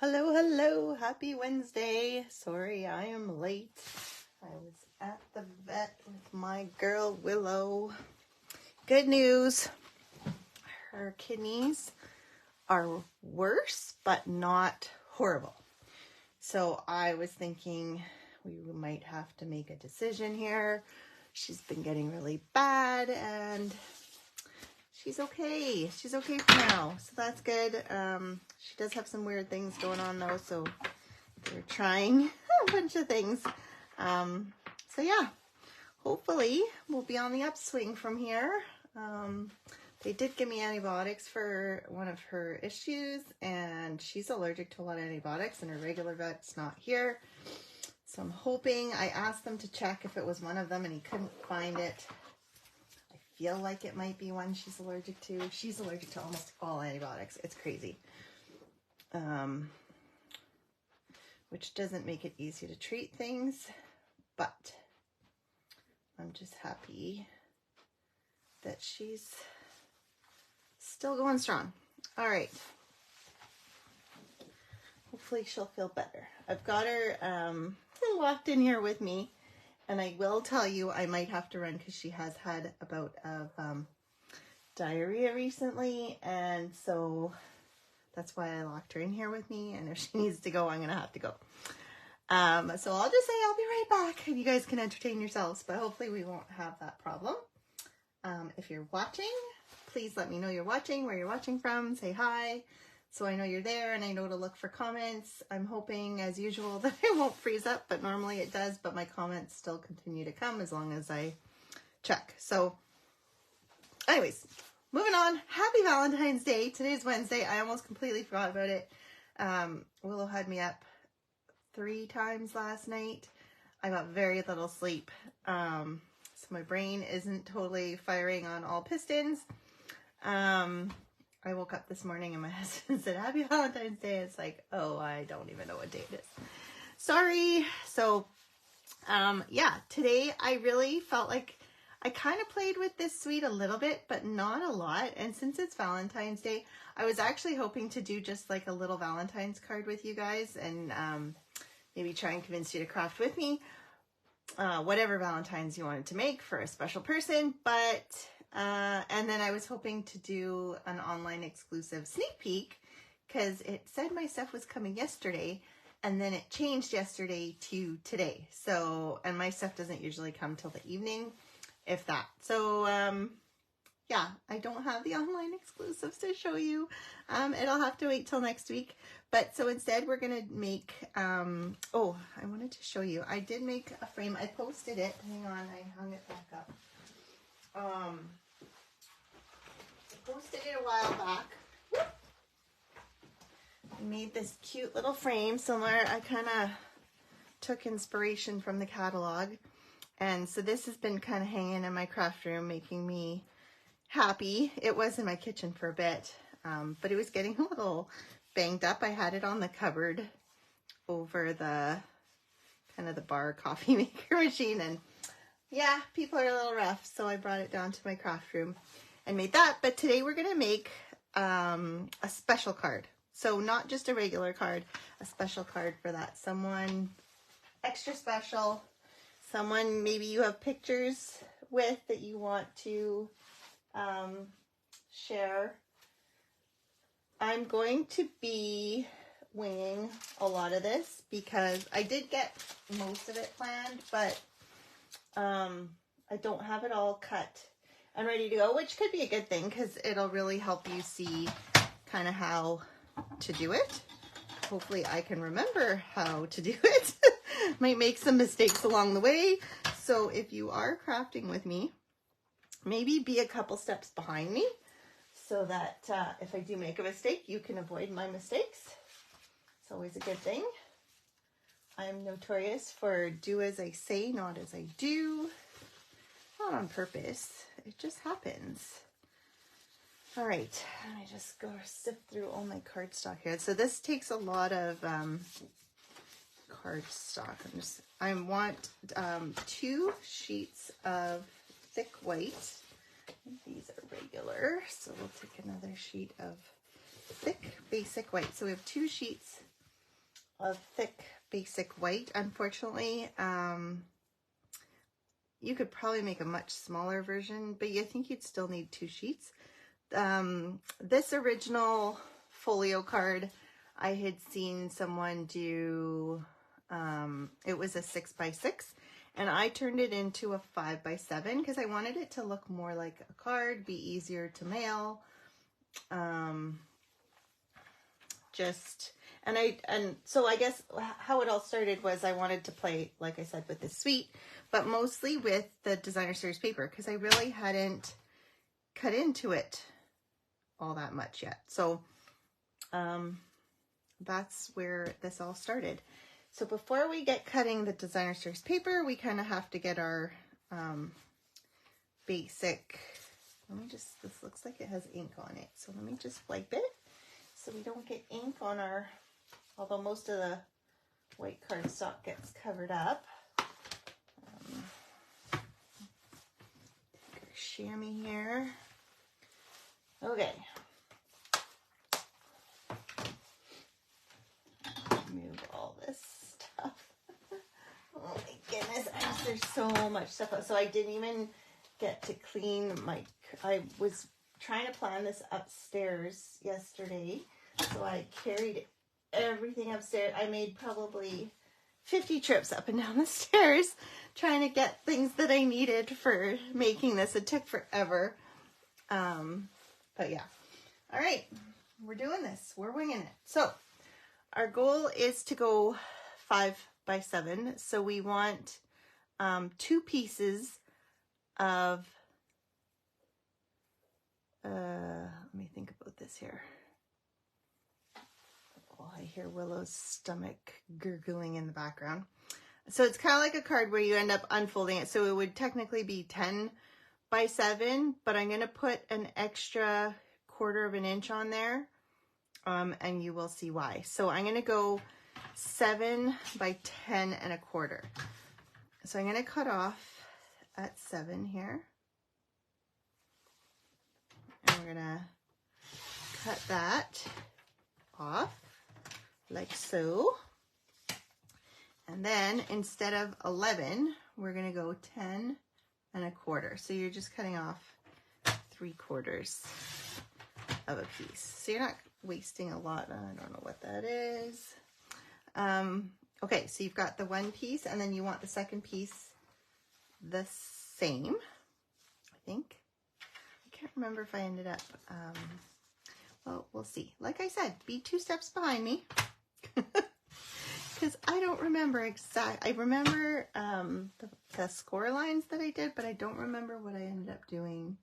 Hello, hello. Happy Wednesday. Sorry, I am late. I was at the vet with my girl, Willow. Good news. Her kidneys are worse, but not horrible. So I was thinking we might have to make a decision here. She's been getting really bad and she's okay. She's okay for now. So that's good. She does have some weird things going on though. So we're trying a bunch of things. So yeah, hopefully we'll be on the upswing from here. They did give me antibiotics for one of her issues, and she's allergic to a lot of antibiotics, and her regular vet's not here. So I'm hoping, I asked them to check if it was one of them, and he couldn't find it. I feel like it might be one she's allergic to. She's allergic to almost all antibiotics. It's crazy. Which doesn't make it easy to treat things, but I'm just happy that she's still going strong. All right. Hopefully she'll feel better. I've got her locked in here with me, and I will tell you I might have to run because she has had a bout of diarrhea recently, and so that's why I locked her in here with me, and if she needs to go, I'm going to have to go. So I'll just say I'll be right back, and you guys can entertain yourselves, but hopefully we won't have that problem. If you're watching, please let me know you're watching, where you're watching from, say hi, so I know you're there, and I know to look for comments. I'm hoping, as usual, that it won't freeze up, but normally it does, but my comments still continue to come as long as I check. So, anyways, moving on. Happy Valentine's Day. Today's Wednesday. I almost completely forgot about it. Willow had me up 3 times last night. I got very little sleep. So my brain isn't totally firing on all pistons. I woke up this morning and my husband said, Happy Valentine's Day. It's like, oh, I don't even know what day it is. Sorry. So, yeah, today I really felt like I kind of played with this suite a little bit, but not a lot. And since it's Valentine's Day, I was actually hoping to do just like a little Valentine's card with you guys and maybe try and convince you to craft with me. Whatever Valentine's you wanted to make for a special person, but and then I was hoping to do an online exclusive sneak peek because it said my stuff was coming yesterday and then it changed yesterday to today. So, and my stuff doesn't usually come till the evening, if that. So, yeah, I don't have the online exclusives to show you. It'll have to wait till next week. But so instead we're going to make, oh, I wanted to show you. I did make a frame. I posted it. Hang on, I hung it back up. I posted it a while back. I made this cute little frame similar. I kind of took inspiration from the catalog. And so this has been kind of hanging in my craft room, making me happy. It was in my kitchen for a bit, but it was getting a little banged up. I had it on the cupboard over the kind of the bar coffee maker machine, and yeah, people are a little rough, so I brought it down to my craft room and made that. But today we're gonna make a special card. So not just a regular card, a special card for that. Someone extra special, someone maybe you have pictures with that you want to share. I'm going to be winging a lot of this because I did get most of it planned, but I don't have it all cut and ready to go, which could be a good thing because it'll really help you see kind of how to do it. Hopefully I can remember how to do it. Might make some mistakes along the way. So if you are crafting with me, maybe be a couple steps behind me so that if I do make a mistake, you can avoid my mistakes. It's always a good thing. I'm notorious for do as I say, not as I do. Not on purpose. It just happens. All right, let me just go sift through all my cardstock here. So this takes a lot of cardstock. I want 2 sheets of thick white. These are regular, so we'll take another sheet of thick basic white. So we have 2 sheets a thick basic white, unfortunately. You could probably make a much smaller version, but I think you'd still need 2 sheets. This original folio card, I had seen someone do, it was a 6x6, and I turned it into a 5x7 because I wanted it to look more like a card, be easier to mail. So I guess how it all started was I wanted to play, like I said, with this suite, but mostly with the designer series paper because I really hadn't cut into it all that much yet. So that's where this all started. So before we get cutting the designer series paper, we kind of have to get our basic, this looks like it has ink on it. So let me just wipe it so we don't get ink on our, although most of the white cardstock gets covered up. Chamois here. Okay. Remove all this stuff. Oh my goodness, there's so much stuff. So I didn't even get to clean I was trying to plan this upstairs yesterday. So I carried everything upstairs. I made probably 50 trips up and down the stairs trying to get things that I needed for making this. It took forever. But yeah. All right. We're doing this. We're winging it. So our goal is to go 5x7. So we want 2 pieces of, let me think about this here. Oh, I hear Willow's stomach gurgling in the background. So it's kind of like a card where you end up unfolding it. So it would technically be 10x7, but I'm going to put an extra 1/4 of an inch on there, and you will see why. So I'm going to go 7 by 10 1/4. So I'm going to cut off at 7 here. And we're going to cut that off like so. And then instead of 11, we're going to go 10 1/4. So you're just cutting off 3/4 of a piece. So you're not wasting a lot. I don't know what that is. Okay, so you've got the one piece, and then you want the second piece the same, I think. I can't remember if I ended up, well, we'll see. Like I said, be 2 steps behind me. Because I don't remember I remember the score lines that I did, but I don't remember what I ended up doing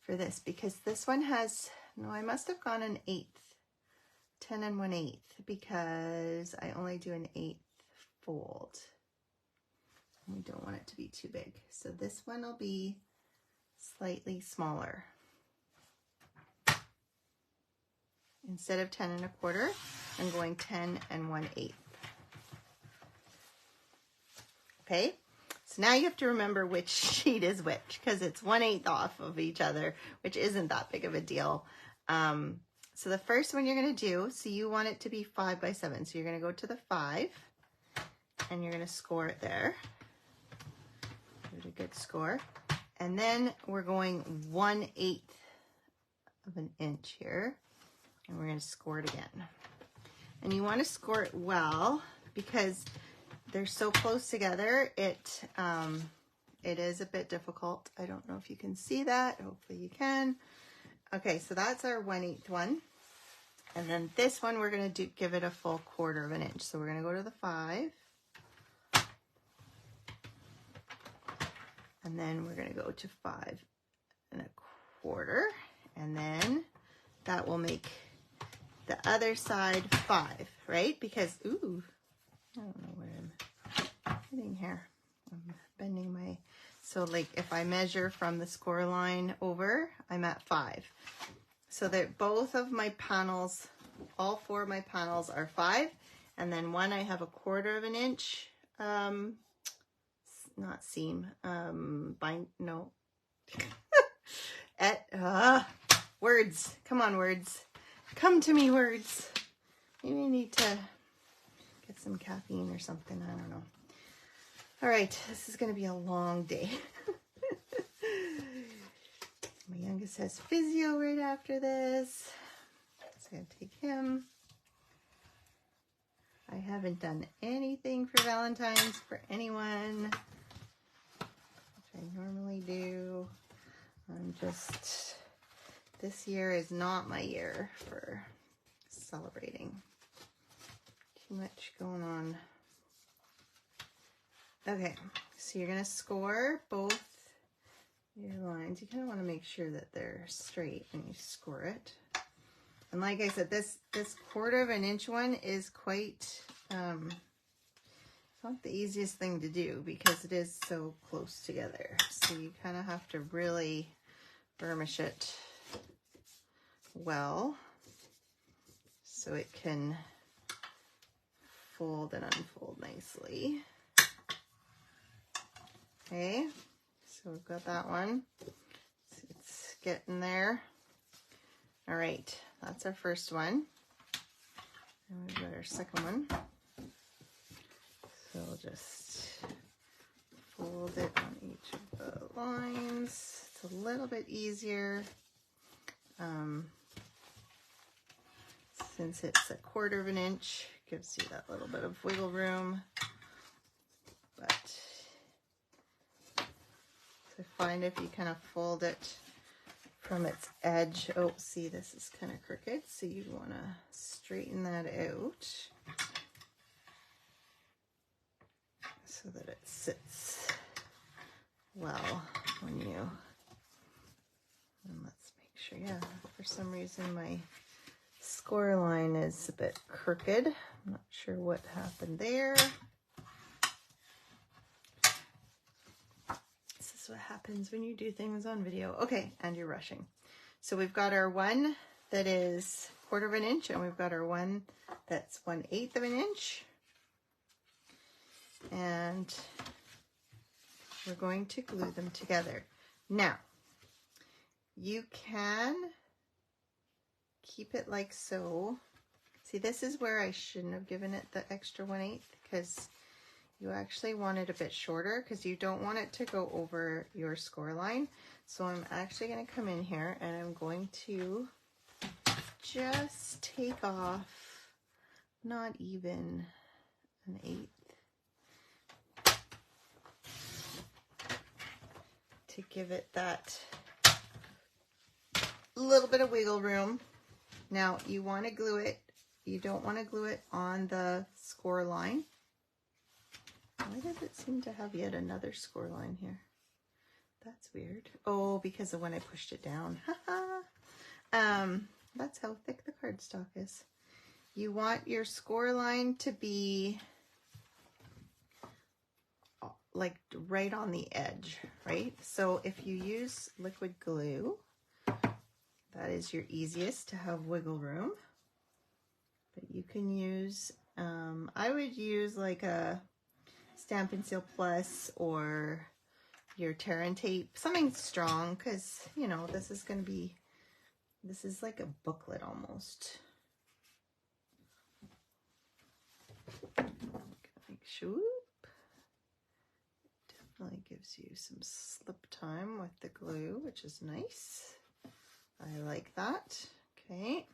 for this, because this one has, no, I must have gone an 1/8, 10 1/8, because I only do an 1/8 fold. And we don't want it to be too big. So this one will be slightly smaller. Instead of 10 1/4, I'm going 10 1/8. Okay, so now you have to remember which sheet is which, because it's 1/8 off of each other, which isn't that big of a deal. So the first one you're going to do, so you want it to be 5x7. So you're going to go to the 5, and you're going to score it there. Give it a good score. And then we're going 1/8 of an inch here, and we're going to score it again. And you want to score it well, because they're so close together, it is a bit difficult. I don't know if you can see that. Hopefully you can. Okay, so that's our 1/8 one. And then this one, we're going to give it a full 1/4 of an inch. So we're going to go to the 5. And then we're going to go to 5 1/4. And then that will make the other side 5, right? Because, ooh, I don't know where I'm hitting here. I'm bending my, so like if I measure from the score line over, I'm at 5. So that both of my panels, all 4 of my panels are 5. And then one I have a 1/4 of an inch, not seam, no. Words, come on words. Come to me, words. Maybe I need to some caffeine or something. I don't know. All right, this is going to be a long day. My youngest has physio right after this. So I'm going to take him. I haven't done anything for Valentine's for anyone, which I normally do. I'm just, this year is not my year for celebrating. Too much going on. Okay, so you're going to score both your lines. You kind of want to make sure that they're straight when you score it. And like I said, this 1/4 of an inch one is quite, it's not the easiest thing to do because it is so close together. So you kind of have to really burnish it well so it can fold and unfold nicely. Okay, so we've got that one. It's getting there. All right, that's our first one. And we've got our second one. So we'll just fold it on each of the lines. It's a little bit easier since it's a 1/4 of an inch. Gives you that little bit of wiggle room. But I find if you kind of fold it from its edge, oh, see, this is kind of crooked, so you want to straighten that out so that it sits well when you, and let's make sure, yeah, for some reason my score line is a bit crooked. I'm not sure what happened there. This is what happens when you do things on video. Okay, and you're rushing. So we've got our one that is 1/4 of an inch, and we've got our one that's 1/8 of an inch. And we're going to glue them together. Now, you can keep it like so. See, this is where I shouldn't have given it the extra 1/8 because you actually want it a bit shorter because you don't want it to go over your score line. So I'm actually going to come in here and I'm going to just take off not even 1/8 to give it that little bit of wiggle room. Now you want to glue it. You don't want to glue it on the score line. Why does it seem to have yet another score line here? That's weird. Oh, because of when I pushed it down. That's how thick the cardstock is. You want your score line to be like right on the edge, right? So if you use liquid glue, that is your easiest to have wiggle room. But you can use, I would use like a Stampin' Seal Plus or your tear and tape, something strong, because you know this is going to be, this is like a booklet almost. Make sure. Definitely gives you some slip time with the glue, which is nice. I like that. Okay.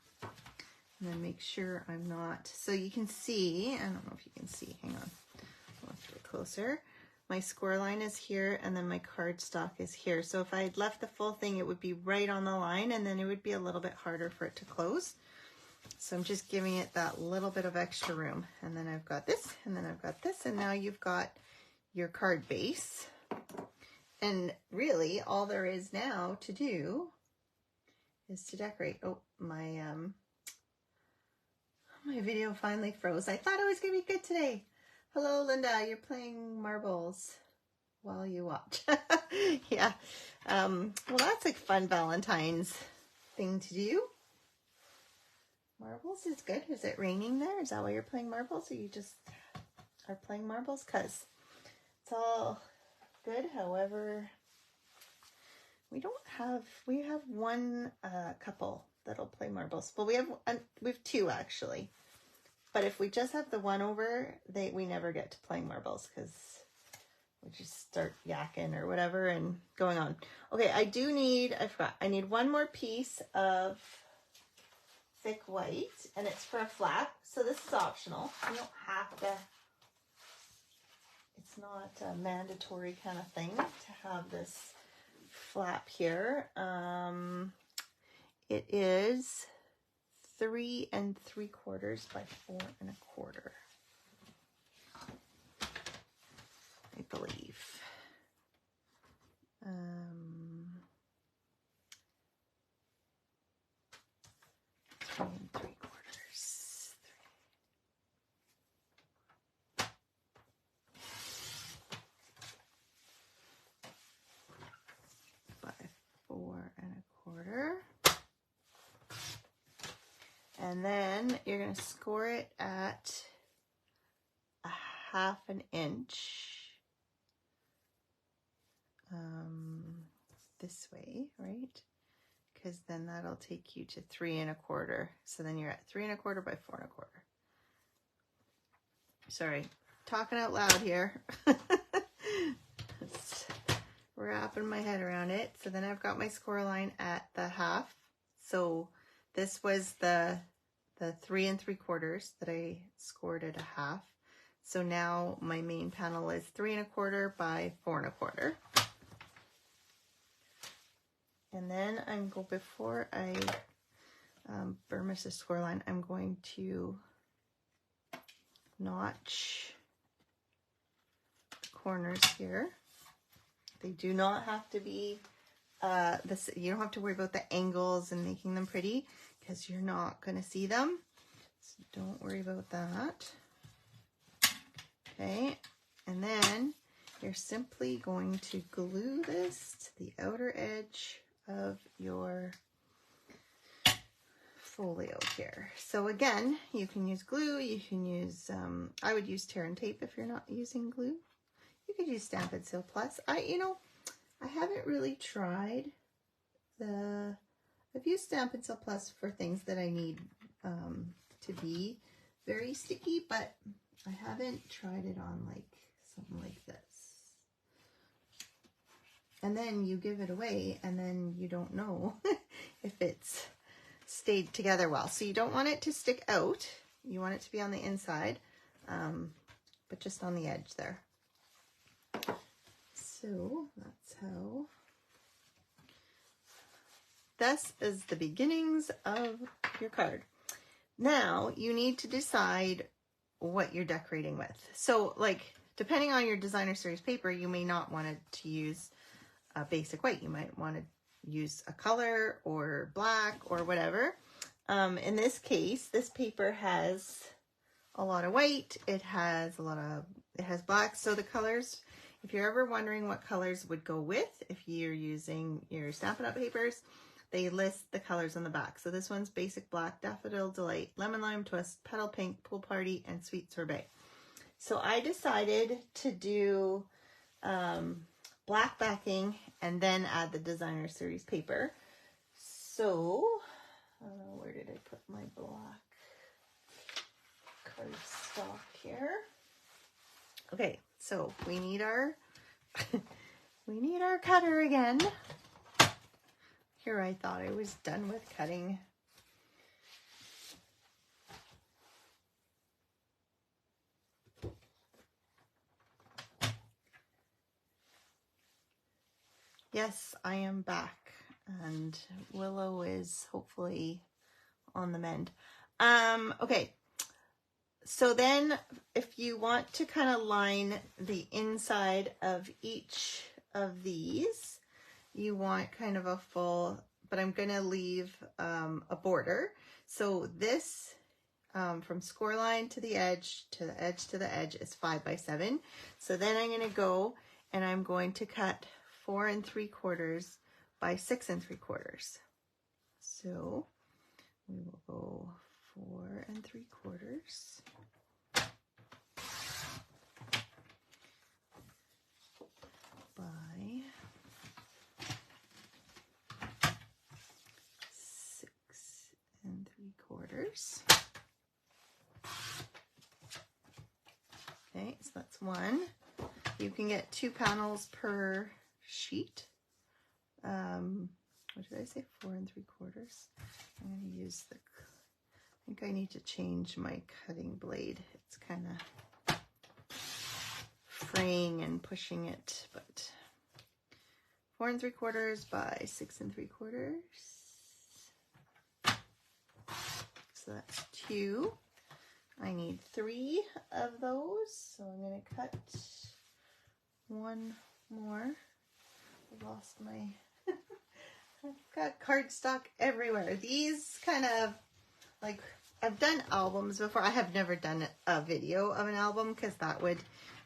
And then make sure I'm not, so you can see, I don't know if you can see, hang on. I'll have to get closer. My score line is here and then my cardstock is here. So if I had left the full thing, it would be right on the line and then it would be a little bit harder for it to close. So I'm just giving it that little bit of extra room. And then I've got this and then I've got this, and now you've got your card base. And really all there is now to do is to decorate. Oh, my video finally froze. I thought it was gonna be good today. Hello, Linda, you're playing marbles while you watch. Yeah. Well, that's a fun Valentine's thing to do. Marbles is good. Is it raining there? Is that why you're playing marbles, or you just are playing marbles? Because it's all good. However, we have one couple that'll play marbles. Well, we have two actually. But if we just have the one over, we never get to playing marbles because we just start yakking or whatever and going on. Okay, I forgot, I need one more piece of thick white, and it's for a flap. So this is optional. You don't have to, it's not a mandatory kind of thing to have this flap here. It is 3 3/4 by 4 1/4. I believe. 3 3/4. 4 1/4. And then you're going to score it at 1/2 inch this way, right? Because then that'll take you to 3 1/4. So then you're at 3 1/4 by 4 1/4. Sorry, talking out loud here. Just wrapping my head around it. So then I've got my score line at the 1/2. So this was the 3 3/4 that I scored at 1/2. So now my main panel is 3 1/4 by 4 1/4. And then before I burnish the score line, I'm going to notch the corners here. They do not have to be, you don't have to worry about the angles and making them pretty because you're not going to see them. So don't worry about that. Okay, and then you're simply going to glue this to the outer edge of your folio here. So again, you can use glue, you can use, I would use tear and tape if you're not using glue. You could use Stampin' Seal Plus. I haven't really tried I've used Stampin' Seal Plus for things that I need to be very sticky, but I haven't tried it on like something like this. And then you give it away and then you don't know if it's stayed together well. So you don't want it to stick out. You want it to be on the inside, but just on the edge there. So that's how. This is the beginnings of your card. Now you need to decide what you're decorating with. So like, depending on your designer series paper, you may not want to use a basic white. You might want to use a color or black or whatever. In this case, this paper has a lot of white. It has black. So the colors, if you're ever wondering what colors would go with, if you're using your Stampin' Up! Papers, they list the colors on the back. So this one's basic black, daffodil delight, lemon lime twist, petal pink, pool party, and sweet sorbet. So I decided to do black backing and then add the designer series paper. So where did I put my black cardstock here? Okay, so we need our cutter again. Here I thought I was done with cutting. Yes, I am back, and Willow is hopefully on the mend. Okay, so then if you want to kind of line the inside of each of these, you want kind of a full, but I'm going to leave a border. So this from score line to the edge to the edge to the edge is 5 by 7. So then I'm going to go and I'm going to cut 4 3/4 by 6 3/4. So we will go 4 3/4 by 6 3/4. Okay, so that's one. You can get 2 panels per sheet. What did I say? 4 3/4. I'm going to use the, I think I need to change my cutting blade. It's kind of fraying and pushing it, but 4 3/4 by 6 3/4. So that's 2. I need 3 of those, so I'm going to cut 1 more. I lost my, I've got cardstock everywhere. These kind of, like, I've done albums before. I have never done a video of an album because that would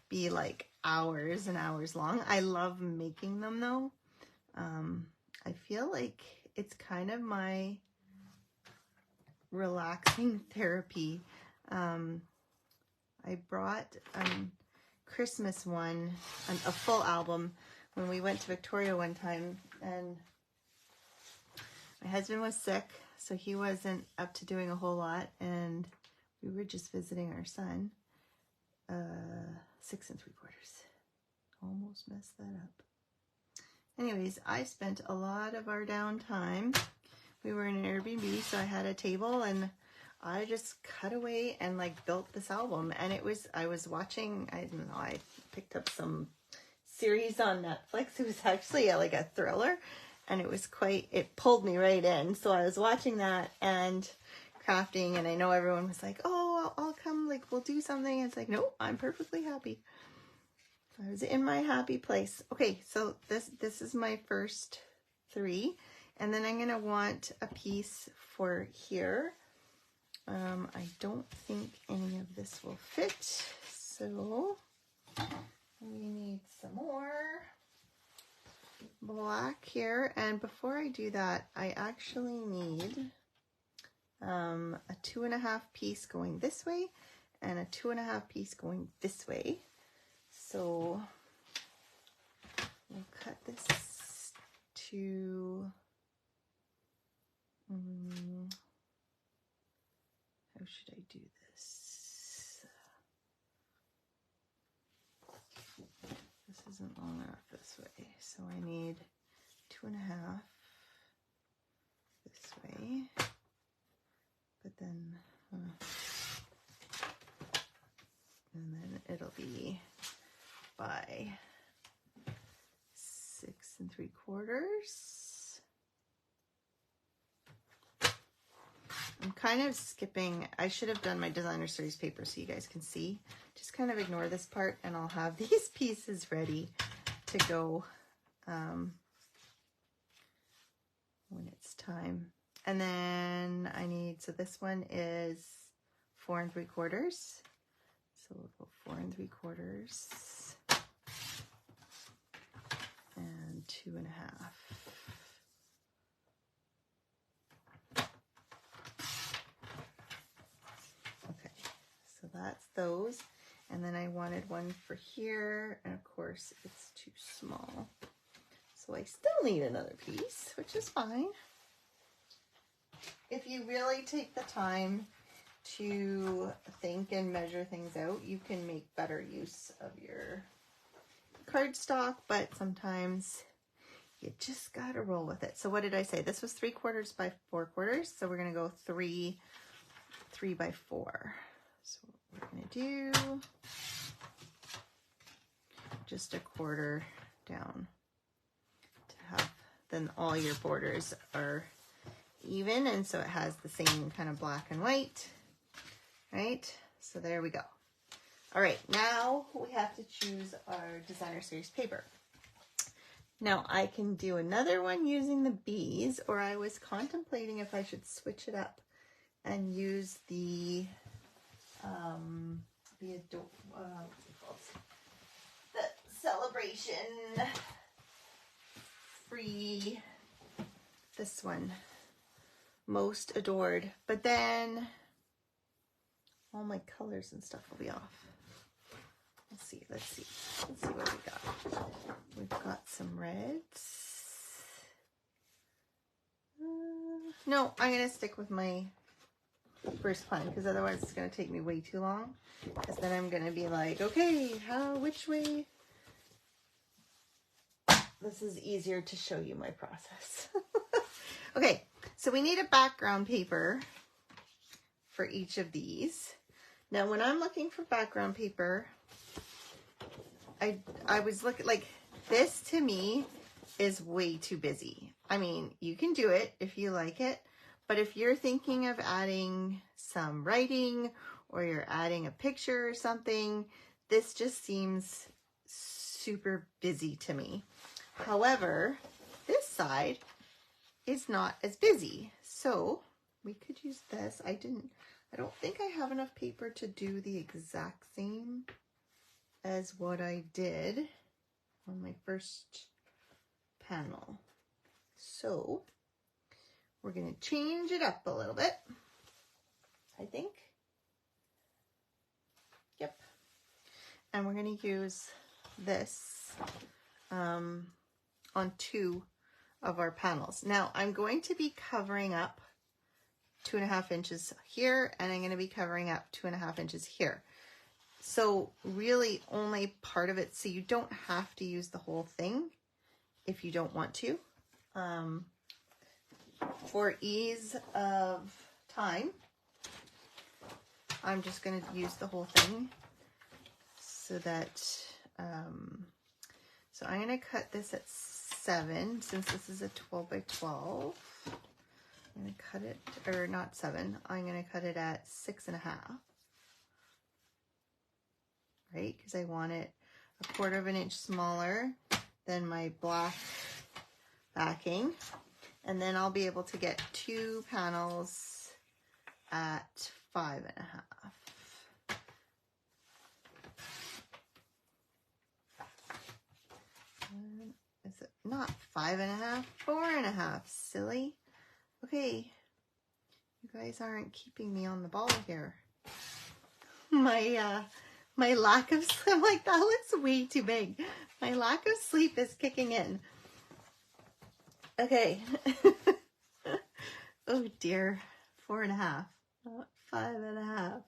be like hours and hours long. I love making them though. I feel like it's kind of my relaxing therapy. I brought Christmas one, a full album, when we went to Victoria one time, and my husband was sick, so he wasn't up to doing a whole lot, and we were just visiting our son. 6 3/4. Almost messed that up. Anyways, I spent a lot of our downtime. We were in an Airbnb, so I had a table, and I just cut away and like built this album. And it was, I was watching, I don't know, I picked up some series on Netflix. It was actually like a thriller, and it was quite, it pulled me right in. So I was watching that and crafting, and I know everyone was like, oh, I'll come, like we'll do something. It's like, no, I'm perfectly happy. I was in my happy place. Okay, so this is my first 3, and then I'm gonna want a piece for here. I don't think any of this will fit, so we need some more black here. And before I do that, I actually need a 2.5 piece going this way and a 2.5 piece going this way. So we'll cut this to, how should I do this? This isn't long enough this way, so I need 2.5 this way, but then, and then it'll be by 6 3/4. I'm kind of skipping, I should have done my designer series paper so you guys can see. Just kind of ignore this part, and I'll have these pieces ready to go when it's time. And then I need, so this one is 4 3/4. So we'll go 4 3/4 and 2.5. Okay, so that's those. And then I wanted one for here, and of course it's too small. So I still need another piece, which is fine. If you really take the time to think and measure things out, you can make better use of your cardstock, but sometimes you just gotta roll with it. So what did I say? This was 3/4 by 4/4, so we're gonna go 3 by 4. So what we're gonna do, just 1/4 down to have, then all your borders are even, and so it has the same kind of black and white, right? So there we go. All right, now we have to choose our designer series paper. Now I can do another one using the bees, or I was contemplating if I should switch it up and use the celebration free, this one, most adored, but then all my colors and stuff will be off. Let's see what we got. We've got some reds. No, I'm gonna stick with my first one, because otherwise it's going to take me way too long. Because then I'm going to be like, okay, which way? This is easier to show you my process. Okay, so we need a background paper for each of these. Now, when I'm looking for background paper, I was looking, like, this to me is way too busy. I mean, you can do it if you like it, but if you're thinking of adding some writing or you're adding a picture or something, this just seems super busy to me. However, this side is not as busy, so we could use this. I don't think I have enough paper to do the exact same as what I did on my first panel. So we're going to change it up a little bit, I think. Yep. And we're going to use this on 2 of our panels. Now I'm going to be covering up 2.5 inches here, and I'm going to be covering up 2.5 inches here. So really only part of it, so you don't have to use the whole thing if you don't want to. For ease of time, I'm just going to use the whole thing so that, so I'm going to cut this at 7, since this is a 12 by 12. I'm going to cut it, or not 7, I'm going to cut it at 6.5. Right, because I want it 1/4 inch smaller than my black backing, and then I'll be able to get 2 panels at 5.5. Is it not 5.5? 4.5, silly. Okay, you guys aren't keeping me on the ball here. My lack of sleep, I'm like, that looks way too big. My lack of sleep is kicking in. Okay. Oh dear. 4.5, not 5.5.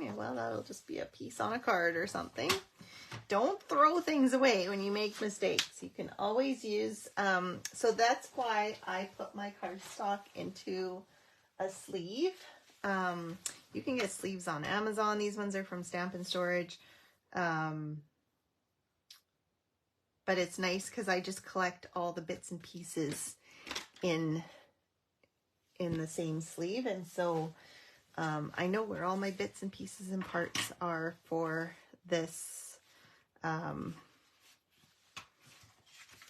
Yeah, well, that'll just be a piece on a card or something. Don't throw things away when you make mistakes. You can always use, so that's why I put my cardstock into a sleeve. You can get sleeves on Amazon. These ones are from Stamp and Storage. But it's nice because I just collect all the bits and pieces in the same sleeve. And so I know where all my bits and pieces and parts are for this,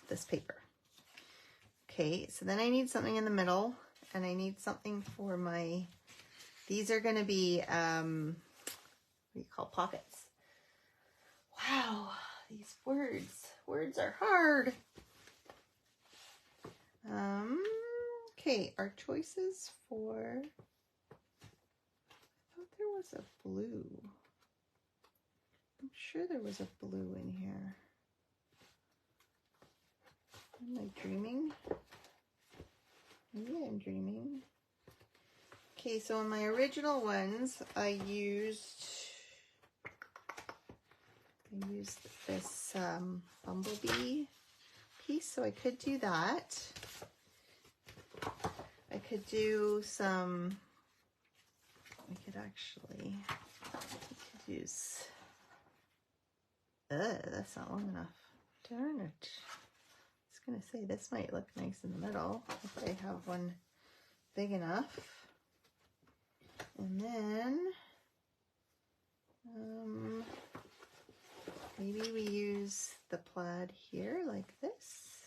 this paper. Okay, so then I need something in the middle, and I need something for my, these are going to be, what do you call, pockets. Wow, these words are hard. Okay, our choices for, I thought there was a blue. I'm sure there was a blue in here. Am I dreaming? Maybe I'm dreaming. Okay, so in my original ones, I used this bumblebee piece, so I could do that. I could do some, I could actually use, that's not long enough. Darn it. I was going to say this might look nice in the middle if I have one big enough. And then maybe we use the plaid here like this.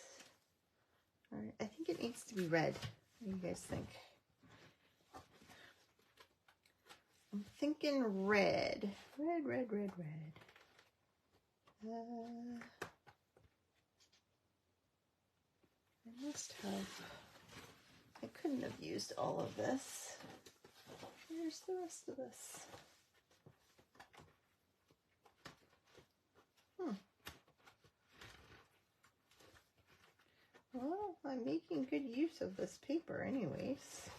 Or I think it needs to be red. What do you guys think? I'm thinking red. Red, red, red, red. I must have, I couldn't have used all of this. Where's the rest of this? Well, I'm making good use of this paper anyways.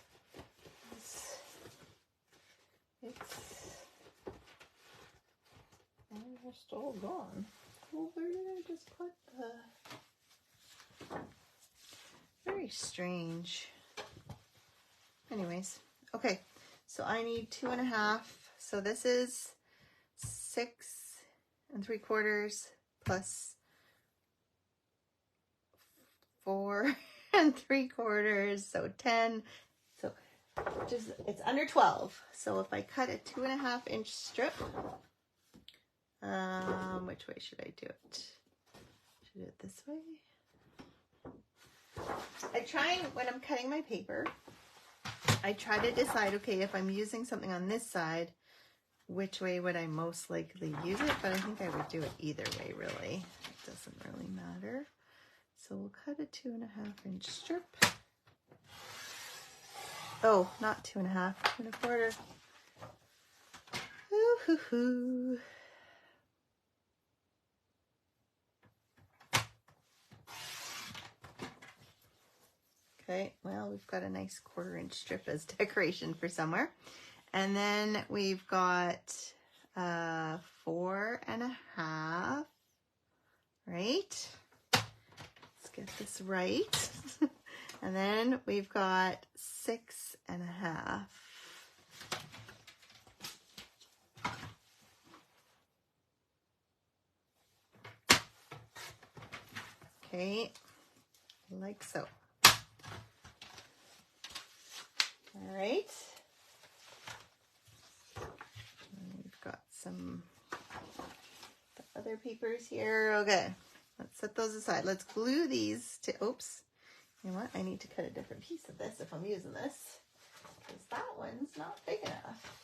It's almost all gone. Well, where did I just put the... Very strange. Anyways, okay, so I need 2.5. So this is 6 3/4 plus 4 3/4, so 10. So just it's under 12. So if I cut a 2.5-inch strip, which way should I do it? Should I do it this way? I try, when I'm cutting my paper, I try to decide, okay, if I'm using something on this side, which way would I most likely use it? But I think I would do it either way, really. It doesn't really matter. So we'll cut a 2.5-inch strip. Oh, not 2.5, 2 1/4. Ooh, hoo, hoo. Okay, well, we've got a nice 1/4-inch strip as decoration for somewhere. And then we've got 4.5, right? Let's get this right. And then we've got 6.5. Okay, like so. All right. And we've got some other papers here. Okay, let's set those aside. Let's glue these to, oops, you know what? I need to cut a different piece of this if I'm using this, because that one's not big enough.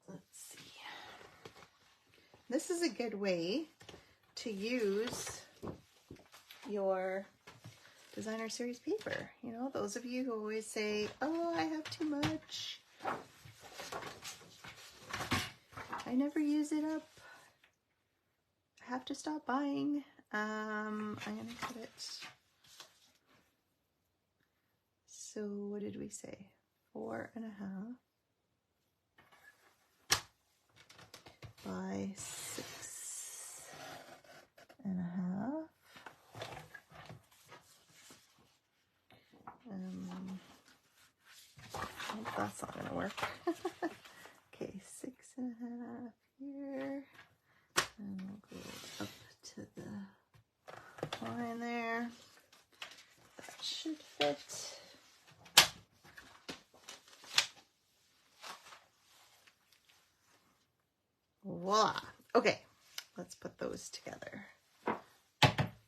Let's see. This is a good way to use your designer series paper. You know, those of you who always say, oh, I have too much, I never use it up, I have to stop buying. I'm gonna cut it. So what did we say? 4.5 by 6.5. That's not gonna work. Okay, 6.5 here, and we'll go up to the line there. That should fit. Voila. Okay, let's put those together.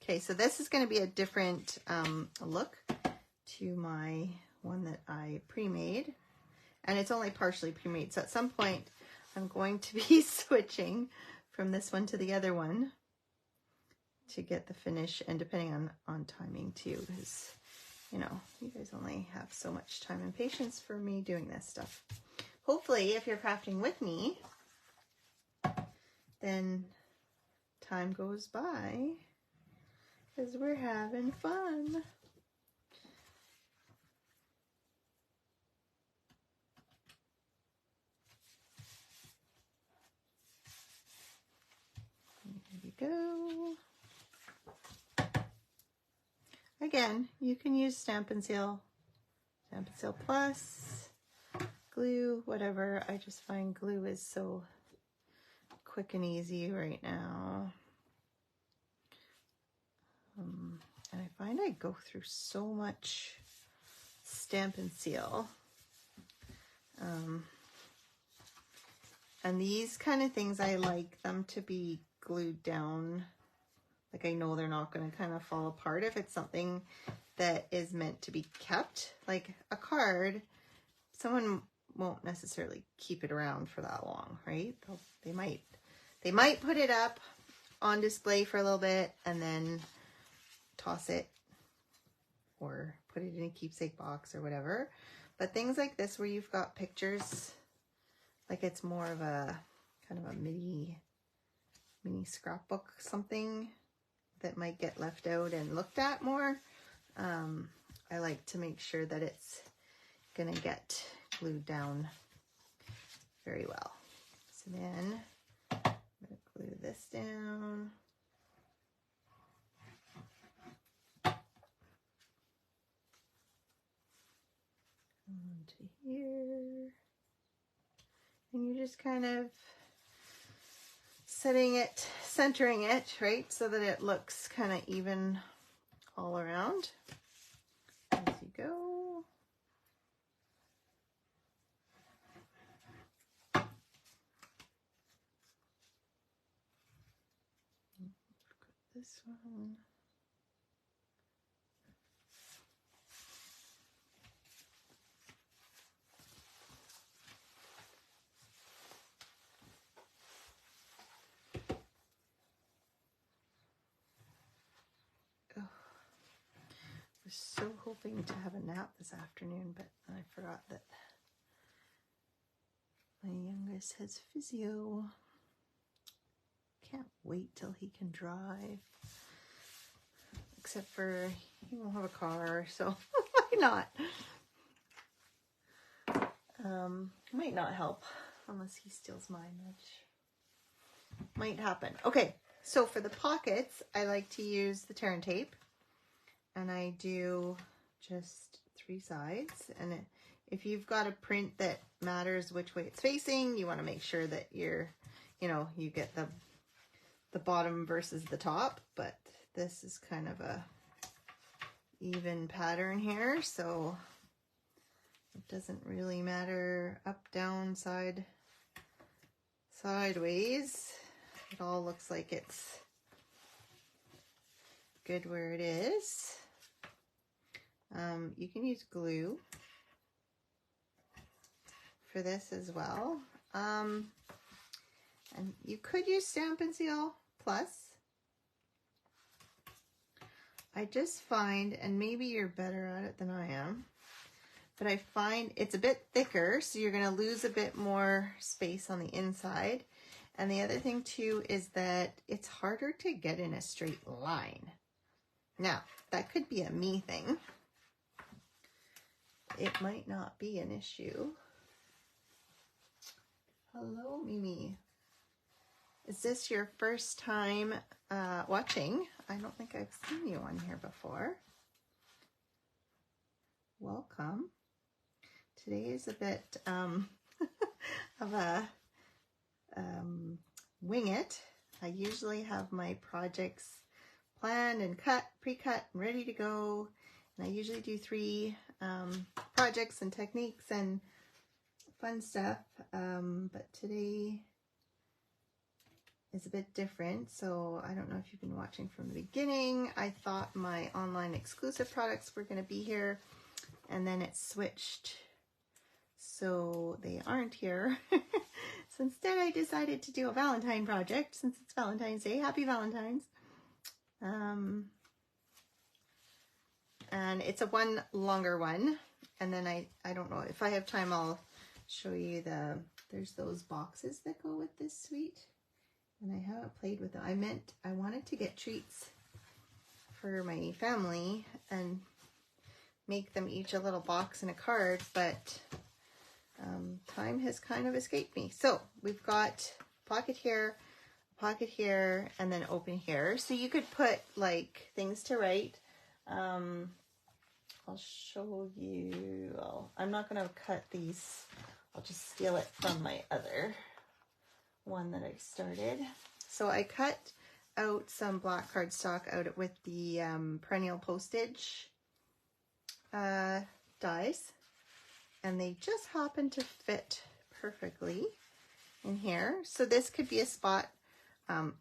Okay, so this is going to be a different look to my one that I pre-made, and it's only partially pre-made. So at some point, I'm going to be switching from this one to the other one to get the finish, and depending on timing too, because, you know, you guys only have so much time and patience for me doing this stuff. Hopefully, if you're crafting with me, then time goes by because we're having fun. Here we go. Again, you can use Stamp and Seal Plus, glue, whatever. I just find glue is so quick and easy right now. And I find I go through so much Stamp and Seal. And these kind of things, I like them to be glued down. Like, I know they're not going to kind of fall apart if it's something that is meant to be kept. Like a card, someone won't necessarily keep it around for that long, right? They might put it up on display for a little bit and then toss it or put it in a keepsake box or whatever. But things like this where you've got pictures, like it's more of a kind of a midi mini scrapbook, something that might get left out and looked at more. I like to make sure that it's gonna get glued down very well. So then I'm gonna glue this down. Onto here. And you're just kind of setting it, centering it, right? So that it looks kind of even all around as you go. Got this one. Was so hoping to have a nap this afternoon, but I forgot that my youngest has physio. Can't wait till he can drive. Except for he won't have a car, so why not? Might not help unless he steals mine, which might happen. Okay, so for the pockets, I like to use the tear and tape. And I do just 3 sides. And if you've got a print that matters which way it's facing, you want to make sure that you get the bottom versus the top. But this is kind of a even pattern here, so it doesn't really matter up, down, side, sideways. It all looks like it's good where it is. You can use glue for this as well. And you could use Stampin' Seal Plus. I just find, and maybe you're better at it than I am, but I find it's a bit thicker, so you're going to lose a bit more space on the inside. And the other thing too is that it's harder to get in a straight line. Now, that could be a me thing. It might not be an issue. Hello, Mimi. Is this your first time watching? I don't think I've seen you on here before. Welcome. Today is a bit of a wing it. I usually have my projects planned and cut, pre-cut, and ready to go. And I usually do 3 projects and techniques and fun stuff. But today is a bit different. So I don't know if you've been watching from the beginning. I thought my online exclusive products were going to be here, and then it switched. So they aren't here. So instead I decided to do a Valentine project since it's Valentine's Day. Happy Valentine's. And it's a one longer one. And then I don't know, if I have time, I'll show you there's those boxes that go with this suite. And I haven't played with them. I wanted to get treats for my family and make them each a little box and a card, but time has kind of escaped me. So we've got pocket here, and then open here. So you could put like things to write. I'll show you. I'm not going to cut these. I'll just steal it from my other one that I started. So I cut out some black cardstock out with the perennial postage dies, and they just happen to fit perfectly in here. So this could be a spot.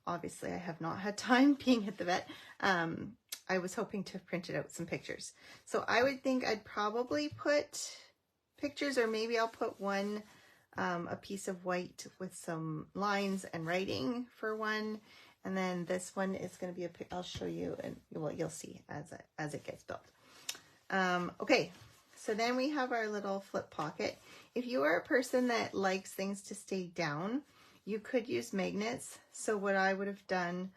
Obviously I have not had time being at the vet. I was hoping to have printed out some pictures. So I would think I'd probably put pictures, or maybe I'll put one, a piece of white with some lines and writing for one. And then this one is going to be I'll show you, and you'll see as it gets built. Okay, so then we have our little flip pocket. If you are a person that likes things to stay down, You could use magnets. So what I would have done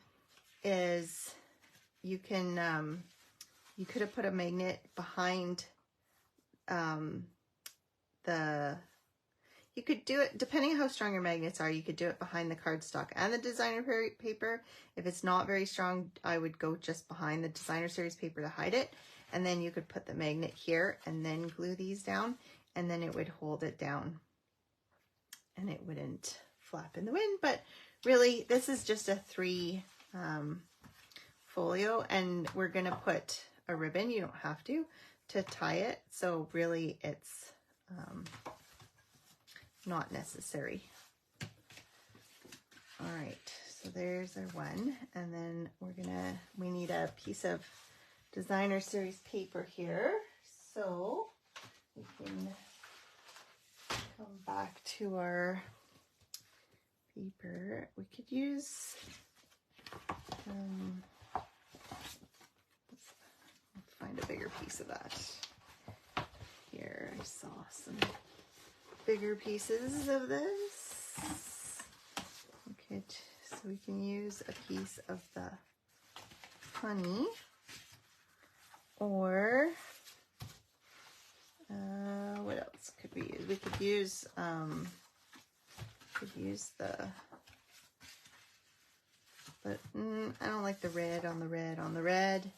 is you could have put a magnet behind you could do it, depending on how strong your magnets are, you could do it behind the cardstock and the designer paper. If it's not very strong, I would go just behind the designer series paper to hide it. And then you could put the magnet here and then glue these down, and then it would hold it down and it wouldn't flap in the wind. But really, this is just a 3 folio, and we're going to put a ribbon, you don't have to tie it. So really it's not necessary. All right, so there's our one, and then we need a piece of designer series paper here, so we can come back to our paper. We could use let's find a bigger piece of that. Here, I saw some bigger pieces of this. Okay, so we can use a piece of the honey, or what else could we use? We could use but I don't like the red on the red on the red.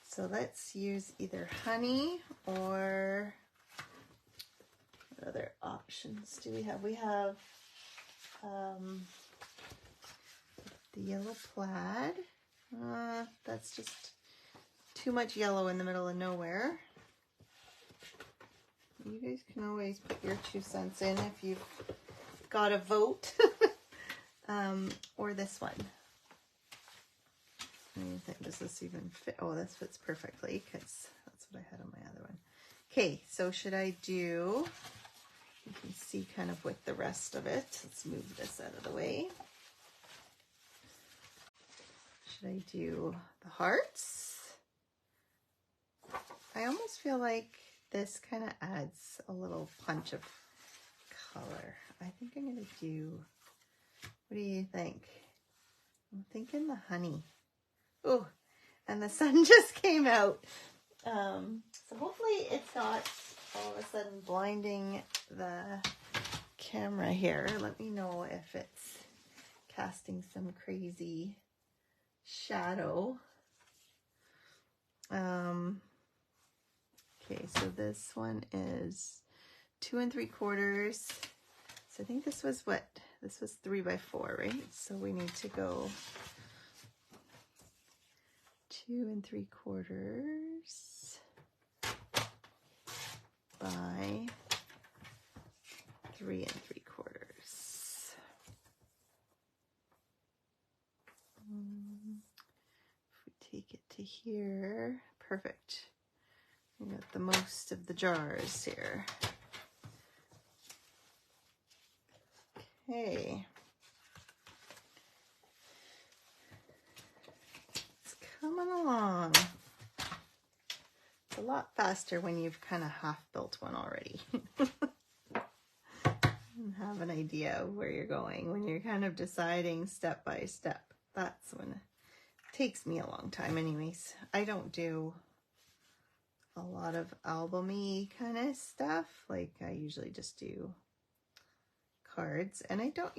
So let's use either honey, or what other options do we have? We have the yellow plaid. That's just too much yellow in the middle of nowhere. You guys can always put your 2 cents in if you've got a vote. Or this one. What do you think? Does this even fit? Oh, this fits perfectly because that's what I had on my other one. Okay, so should I do, you can see kind of with the rest of it. Let's move this out of the way. Should I do the hearts? I almost feel like this kind of adds a little punch of color. I think I'm going to do, what do you think? I'm thinking the honey. Oh, and the sun just came out. So hopefully it's not all of a sudden blinding the camera here. Let me know if it's casting some crazy shadow. Okay, so this one is 2 3/4. So I think this was 3 by 4, right? So we need to go 2 3/4 by 3 3/4. If we take it to here, perfect. We got the most of the jars here. Okay. It's coming along. It's a lot faster when you've kind of half built one already. And have an idea of where you're going. When you're kind of deciding step by step, that's when it takes me a long time anyways. I don't do a lot of album-y kind of stuff. Like I usually just do cards, and I don't,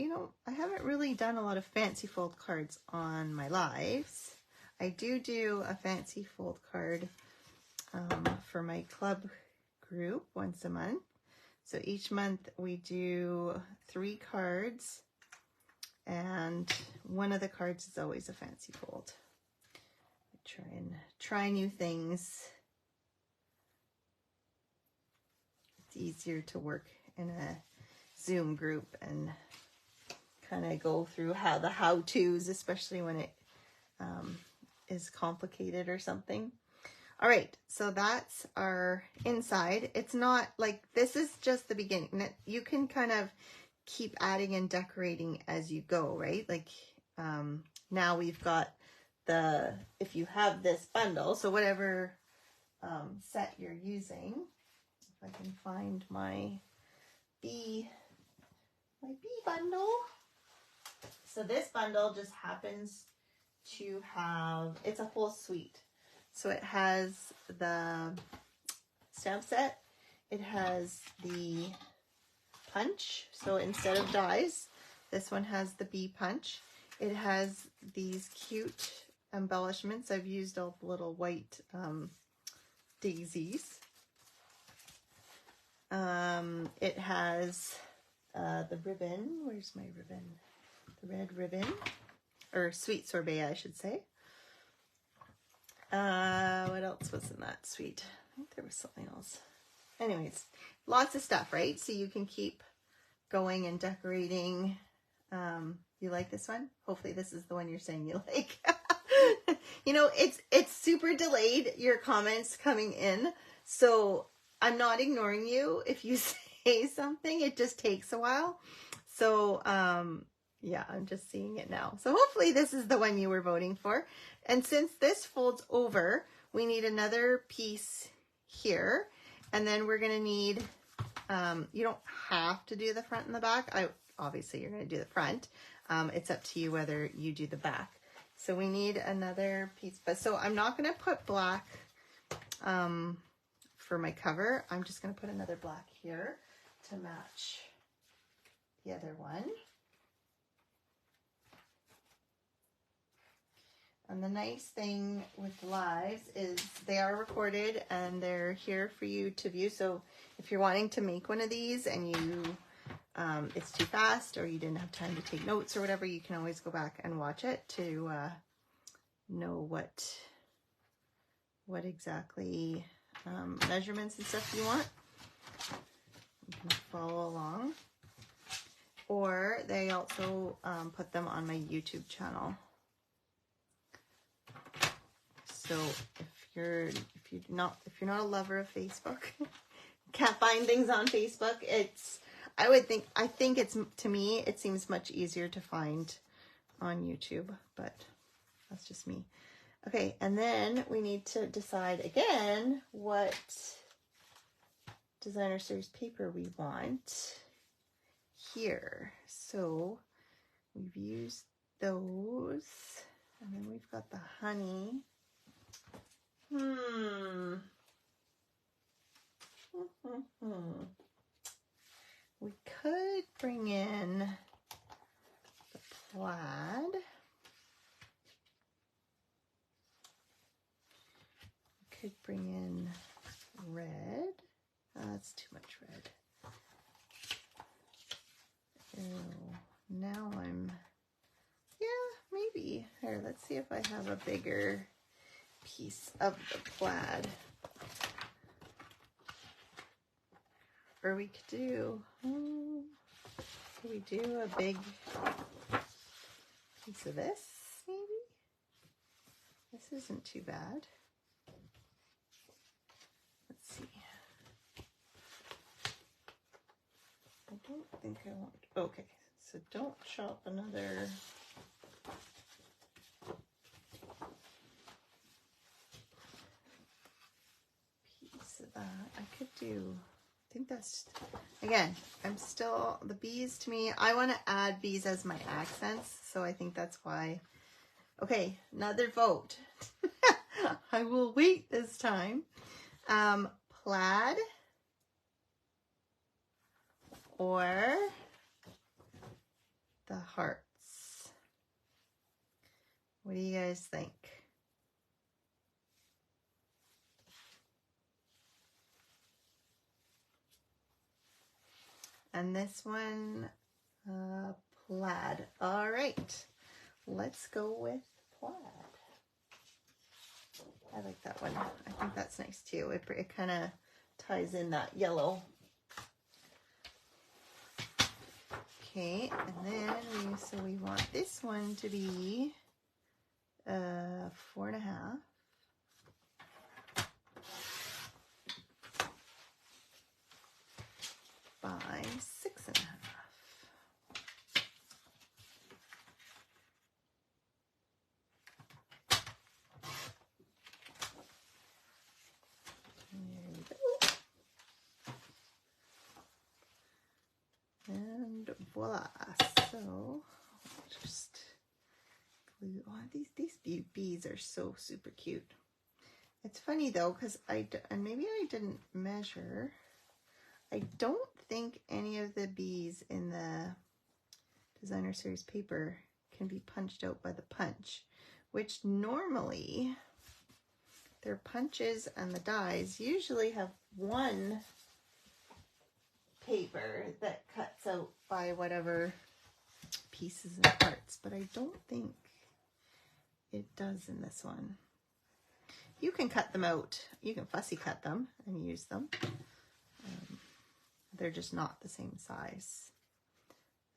I haven't really done a lot of fancy fold cards on my lives. I do a fancy fold card for my club group once a month. So each month we do 3 cards, and one of the cards is always a fancy fold. I try new things. It's easier to work in a Zoom group and kind of go through the how-tos, especially when it is complicated or something. All right, so that's our inside. It's not like, this is just the beginning. You can kind of keep adding and decorating as you go, right? Like now we've got if you have this bundle, so whatever set you're using, if I can find my bee bundle. So this bundle just happens to have, it's a whole suite. So it has the stamp set, it has the punch, so instead of dies, this one has the bee punch. It has these cute embellishments. I've used all the little white daisies. It has the ribbon. Where's my ribbon? The red ribbon, or sweet sorbet, I should say. What else was in that suite? I think there was something else. Anyways, lots of stuff, right? So you can keep going and decorating. You like this one? Hopefully this is the one you're saying you like. You know, it's super delayed, your comments coming in. So I'm not ignoring you. If you say something, it just takes a while. So, yeah, I'm just seeing it now. So hopefully this is the one you were voting for. And since this folds over, we need another piece here. And then we're going to need, you don't have to do the front and the back. Obviously you're going to do the front. It's up to you whether you do the back. So we need another piece. But so I'm not going to put black for my cover. I'm just going to put another black here to match the other one. And the nice thing with lives is they are recorded and they're here for you to view. So if you're wanting to make one of these and you it's too fast or you didn't have time to take notes or whatever, you can always go back and watch it to know what exactly measurements and stuff you want. You can follow along. Or they also put them on my YouTube channel. So if you're not a lover of Facebook, can't find things on Facebook, I think it's, to me, it seems much easier to find on YouTube, but that's just me. Okay, and then we need to decide again what designer series paper we want here. So we've used those, and then we've got the honey. We could bring in the plaid. We could bring in red. That's too much red. Oh, now yeah, maybe. Here, let's see if I have a bigger piece of the plaid. Or we could do, could we do a big piece of this, maybe? This isn't too bad. Let's see. I don't think I want, okay, so don't chop another piece of that. I could do, I think that's, again, I'm still, the bees to me, I want to add bees as my accents, so I think that's why. Okay, another vote. I will wait this time. Plaid or the hearts? What do you guys think? And this one, plaid. All right, let's go with plaid. I like that one. I think that's nice too. It kind of ties in that yellow. Okay, and then we want this one to be 4.5 by 6.5. And voila. So Just glue. Oh, these bees are so super cute. It's funny though, because and maybe I didn't measure. I don't think any of the bees in the designer series paper can be punched out by the punch, which normally their punches and the dies usually have one paper that cuts out by whatever pieces and parts, but I don't think it does in this one. You can cut them out. You can fussy cut them and use them. They're just not the same size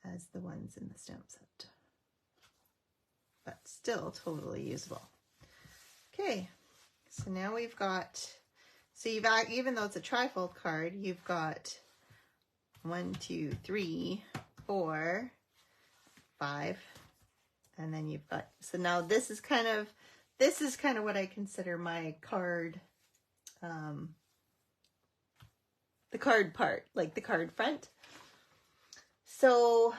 as the ones in the stamp set, but still totally usable. Okay, so now we've got, so you've got, even though it's a trifold card, you've got 1, 2, 3, 4, 5, and then you've got, so now this is kind of what I consider my card, the card part, like the card front. So,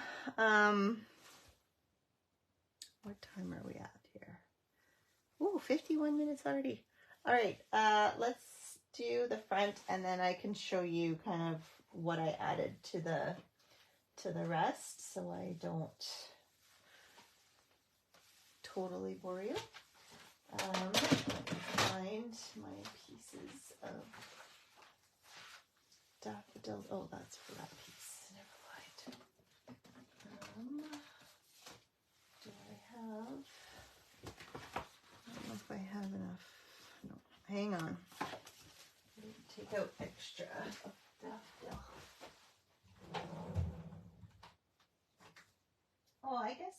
what time are we at here? Ooh, 51 minutes already. All right, let's do the front, and then I can show you kind of what I added to the rest, so I don't totally bore you. Find my pieces of daffodil. Oh, that's for that piece. Never mind. Do I have? I don't know if I have enough. No, hang on. I need to take out extra of daffodil. Oh, I guess.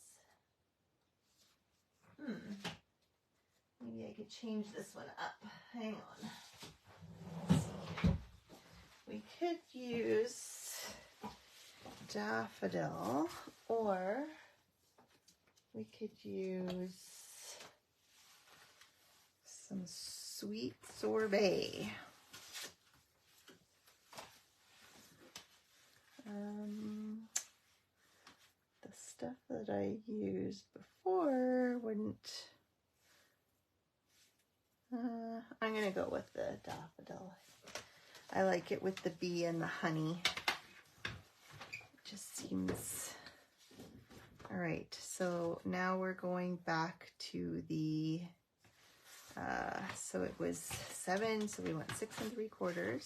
Maybe I could change this one up. Hang on. Let's see. We could use daffodil, or we could use some sweet sorbet. The stuff that I used before wouldn't. I'm gonna go with the daffodil. I like it with the bee and the honey. It just seems. All right, so now we're going back to the, so it was 7, so we went 6 3/4.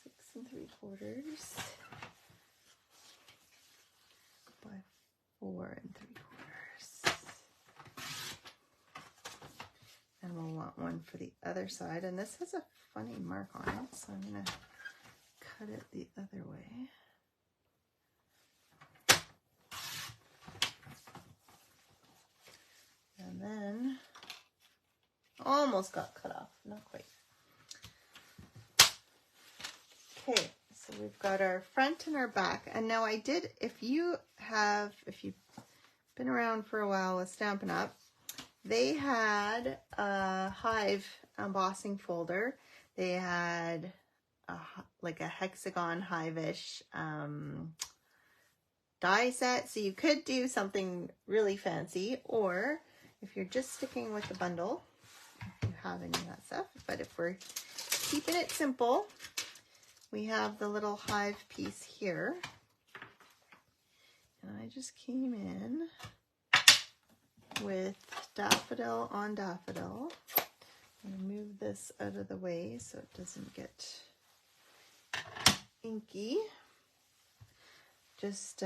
6 3/4 by 4 3/4. And we'll want one for the other side. And this has a funny mark on it, so I'm gonna cut it the other way. And then almost got cut off, not quite. Okay, so we've got our front and our back. And now I did, if you've been around for a while with Stampin' Up, they had a Hive embossing folder. They had like a hexagon Hive-ish die set. So you could do something really fancy, or if you're just sticking with the bundle, if you have any of that stuff. But if we're keeping it simple, we have the little Hive piece here. And I just came in with daffodil on daffodil. I'm going to move this out of the way so it doesn't get inky. Just,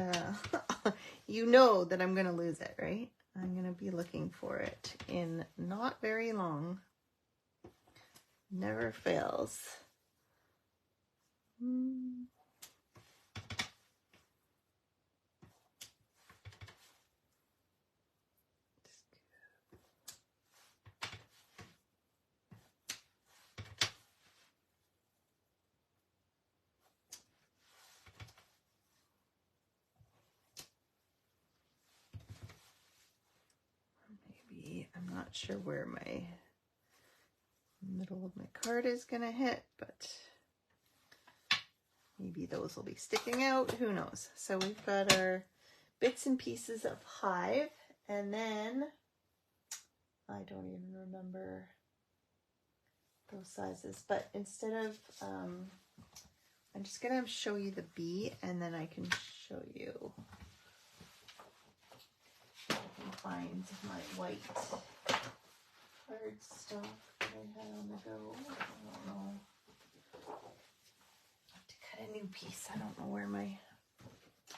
you know that I'm going to lose it, right? I'm going to be looking for it in not very long. Never fails. I'm not sure where my middle of my card is going to hit, but Maybe those will be sticking out, who knows. So we've got our bits and pieces of Hive, and then I don't even remember those sizes, but instead of, I'm just gonna show you the bee, and then I can show you, I can find my white cardstock that I had on the go. I don't know. I have to cut a new piece. I don't know where my,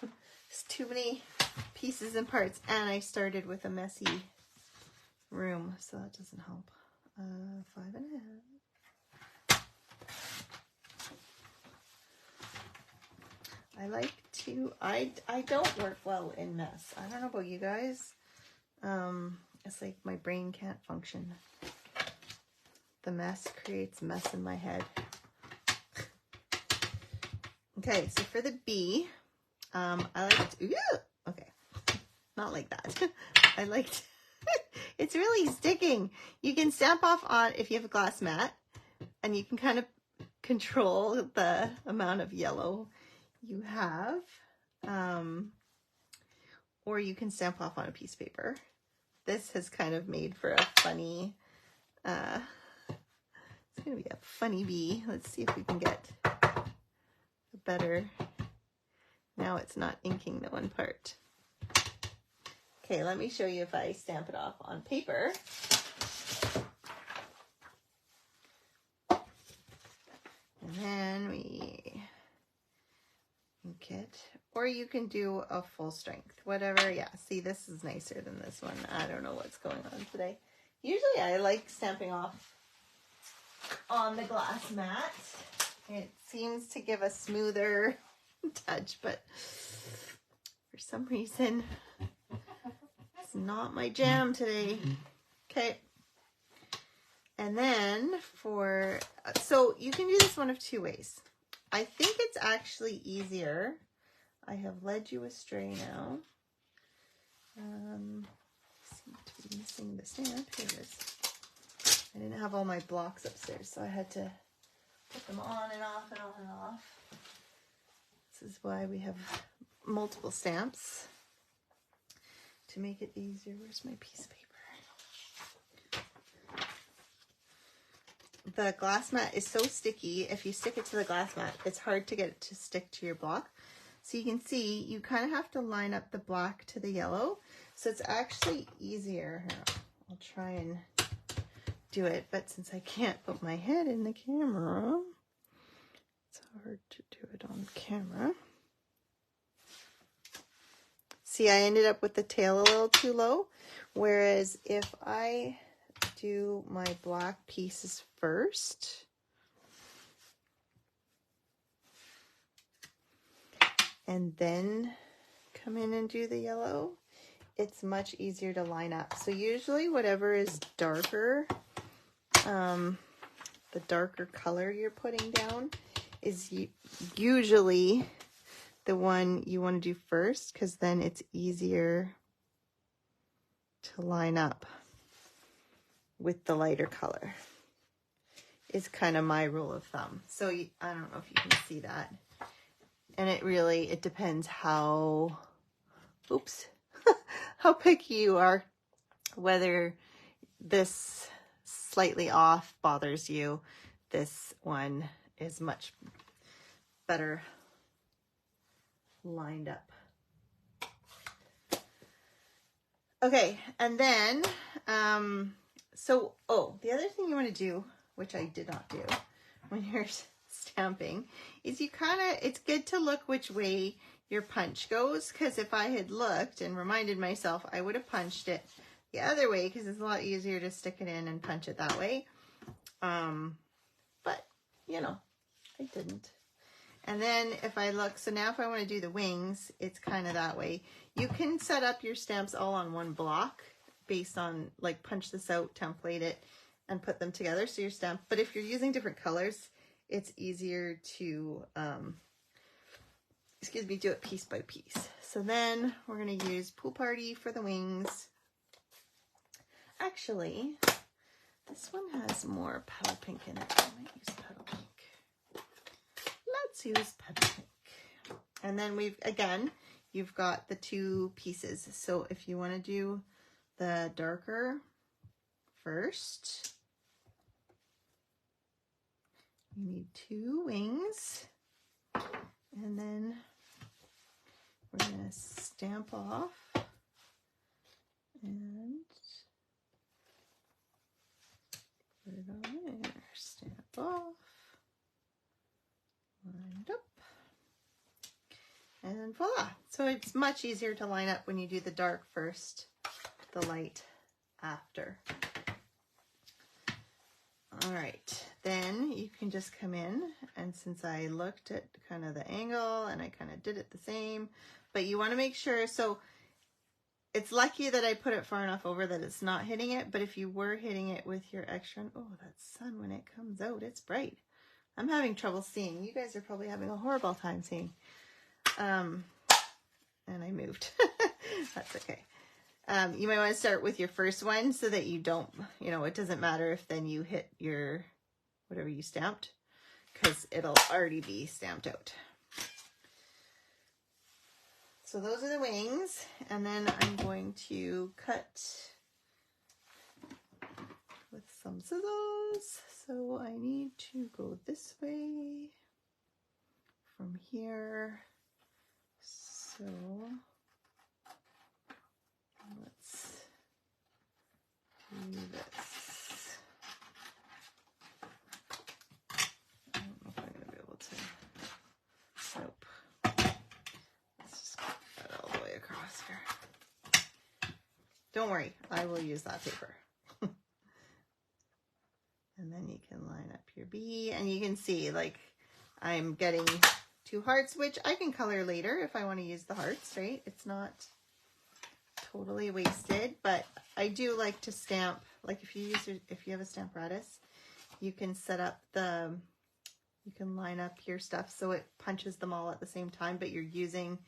there's too many pieces and parts, and I started with a messy room, so that doesn't help. 5.5. I like to, I don't work well in mess. I don't know about you guys. It's like my brain can't function. The mess creates mess in my head. Okay, so for the bee, I like to, okay, not like that. I like to, it's really sticking. You can stamp off on, if you have a glass mat, and you can kind of control the amount of yellow you have, or you can stamp off on a piece of paper. This has kind of made for a funny, it's gonna be a funny bee. Let's see if we can get a better, now it's not inking the one part. Okay, let me show you if I stamp it off on paper. And then we ink it, or you can do a full strength, whatever. Yeah, see, this is nicer than this one. I don't know what's going on today. Usually I like stamping off on the glass mat. It seems to give a smoother touch, but for some reason it's not my jam today. Okay. And then for, so you can do this one of two ways. I think it's actually easier. I have led you astray now. Seem to be missing the stamp. Here it is. I didn't have all my blocks upstairs, so I had to put them on and off and on and off. This is why we have multiple stamps, to make it easier. Where's my piece of paper? The glass mat is so sticky. If you stick it to the glass mat, it's hard to get it to stick to your block. So you can see, you kind of have to line up the black to the yellow. So it's actually easier. Here, I'll try and do it, but since I can't put my head in the camera, it's hard to do it on camera. See, I ended up with the tail a little too low, whereas if I do my black pieces first, and then come in and do the yellow, it's much easier to line up. So usually whatever is darker, the darker color you're putting down is usually the one you want to do first, because then it's easier to line up with the lighter color, is kind of my rule of thumb. So I don't know if you can see that. And it depends how, oops, how picky you are, whether this slightly off bothers you. This one is much better lined up. Okay, and then, the other thing you want to do, which I did not do when you're stamping, is it's good to look which way your punch goes, because if I had looked and reminded myself, I would have punched it the other way, because it's a lot easier to stick it in and punch it that way. But, you know, I didn't. And then if I look, so now if I want to do the wings, it's kind of that way. You can set up your stamps all on one block based on, like, punch this out, template it, and put them together. So your stamp, but if you're using different colors, it's easier to, do it piece by piece. So then we're going to use Pool Party for the wings. Actually, this one has more Petal Pink in it. I might use Petal Pink. Let's let's use Pepper Pink. And then you've got the two pieces. So if you want to do the darker first, you need 2 wings. And then we're going to stamp off and put it on there. Stamp off, lined up, and voila. So it's much easier to line up when you do the dark first, the light after. All right, then you can just come in, and since I looked at kind of the angle and I kind of did it the same, but you want to make sure, so it's lucky that I put it far enough over that it's not hitting it, but if you were hitting it with your extra, oh, that sun when it comes out, it's bright. I'm having trouble seeing. You guys are probably having a horrible time seeing. And I moved. That's okay. You might want to start with your first one so that you don't, it doesn't matter if then you hit your, whatever you stamped, because it'll already be stamped out. So those are the wings, and then I'm going to cut with some scissors. So I need to go this way from here. So let's do this. I don't know if I'm going to be able to. Nope. Let's just cut that all the way across here. Don't worry, I will use that paper. And then you can line up your bee, and you can see like I'm getting 2 hearts, which I can color later if I want to use the hearts, right? It's not totally wasted, but I do like to stamp, like if you have a stamparatus, you can set up you can line up your stuff so it punches them all at the same time, but you're using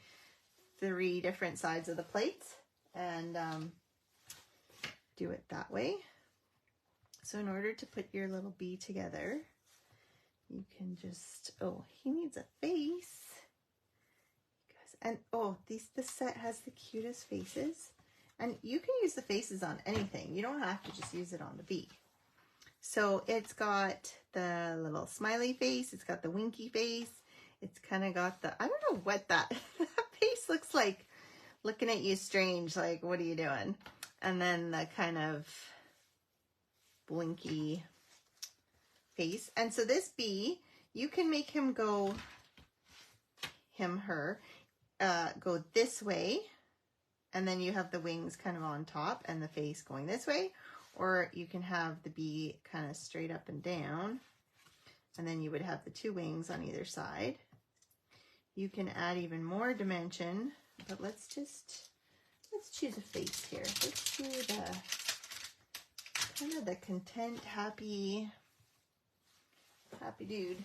3 different sides of the plates, and do it that way. So in order to put your little bee together, you can just, oh, he needs a face. And oh, this set has the cutest faces, and you can use the faces on anything. You don't have to just use it on the bee. So it's got the little smiley face, it's got the winky face, it's kind of got the, I don't know what that face looks like, looking at you strange, like, what are you doing? And then the kind of blinky face. And so this bee, you can make him go, her, go this way, and then you have the wings kind of on top and the face going this way, or you can have the bee kind of straight up and down, and then you would have the 2 wings on either side. You can add even more dimension, but let's choose a face here. Let's do the kind of the content, happy dude.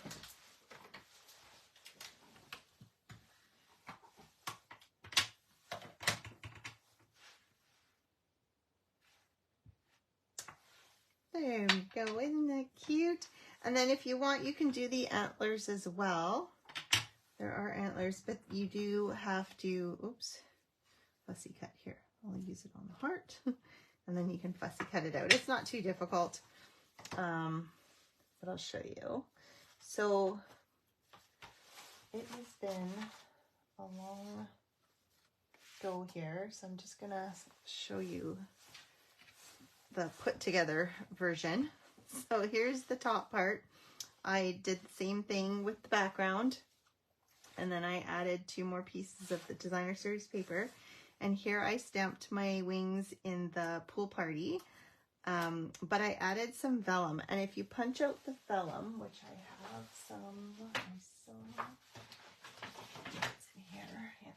There we go, isn't that cute? And then if you want, you can do the antlers as well. There are antlers, but you do have to, oops, fussy cut here. I'll use it on the heart. And then you can fussy cut it out. It's not too difficult, but I'll show you. So it has been a long go here, so I'm just gonna show you the put together version. So here's the top part. I did the same thing with the background, and then I added 2 more pieces of the designer series paper. And here I stamped my wings in the pool party, but I added some vellum. And if you punch out the vellum, which I have some, it's in here. Yeah.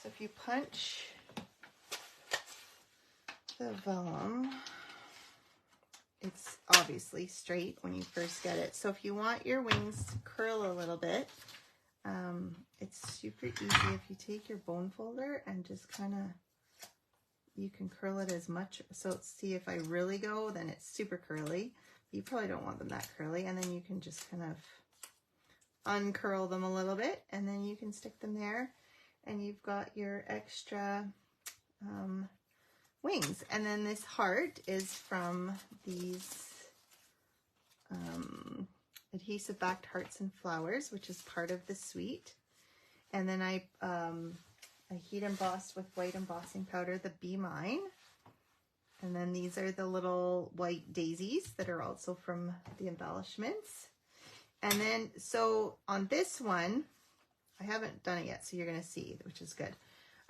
So if you punch the vellum, it's obviously straight when you first get it. So if you want your wings to curl a little bit, it's super easy if you take your bone folder and just kind of, you can curl it as much. So see, if I really go, then it's super curly. You probably don't want them that curly. And then you can just kind of uncurl them a little bit, and then you can stick them there, and you've got your extra wings. And then this heart is from these adhesive backed hearts and flowers, which is part of the suite. And then I heat embossed with white embossing powder the Be Mine. And then these are the little white daisies that are also from the embellishments. And then, so on this one, I haven't done it yet, so you're going to see, which is good.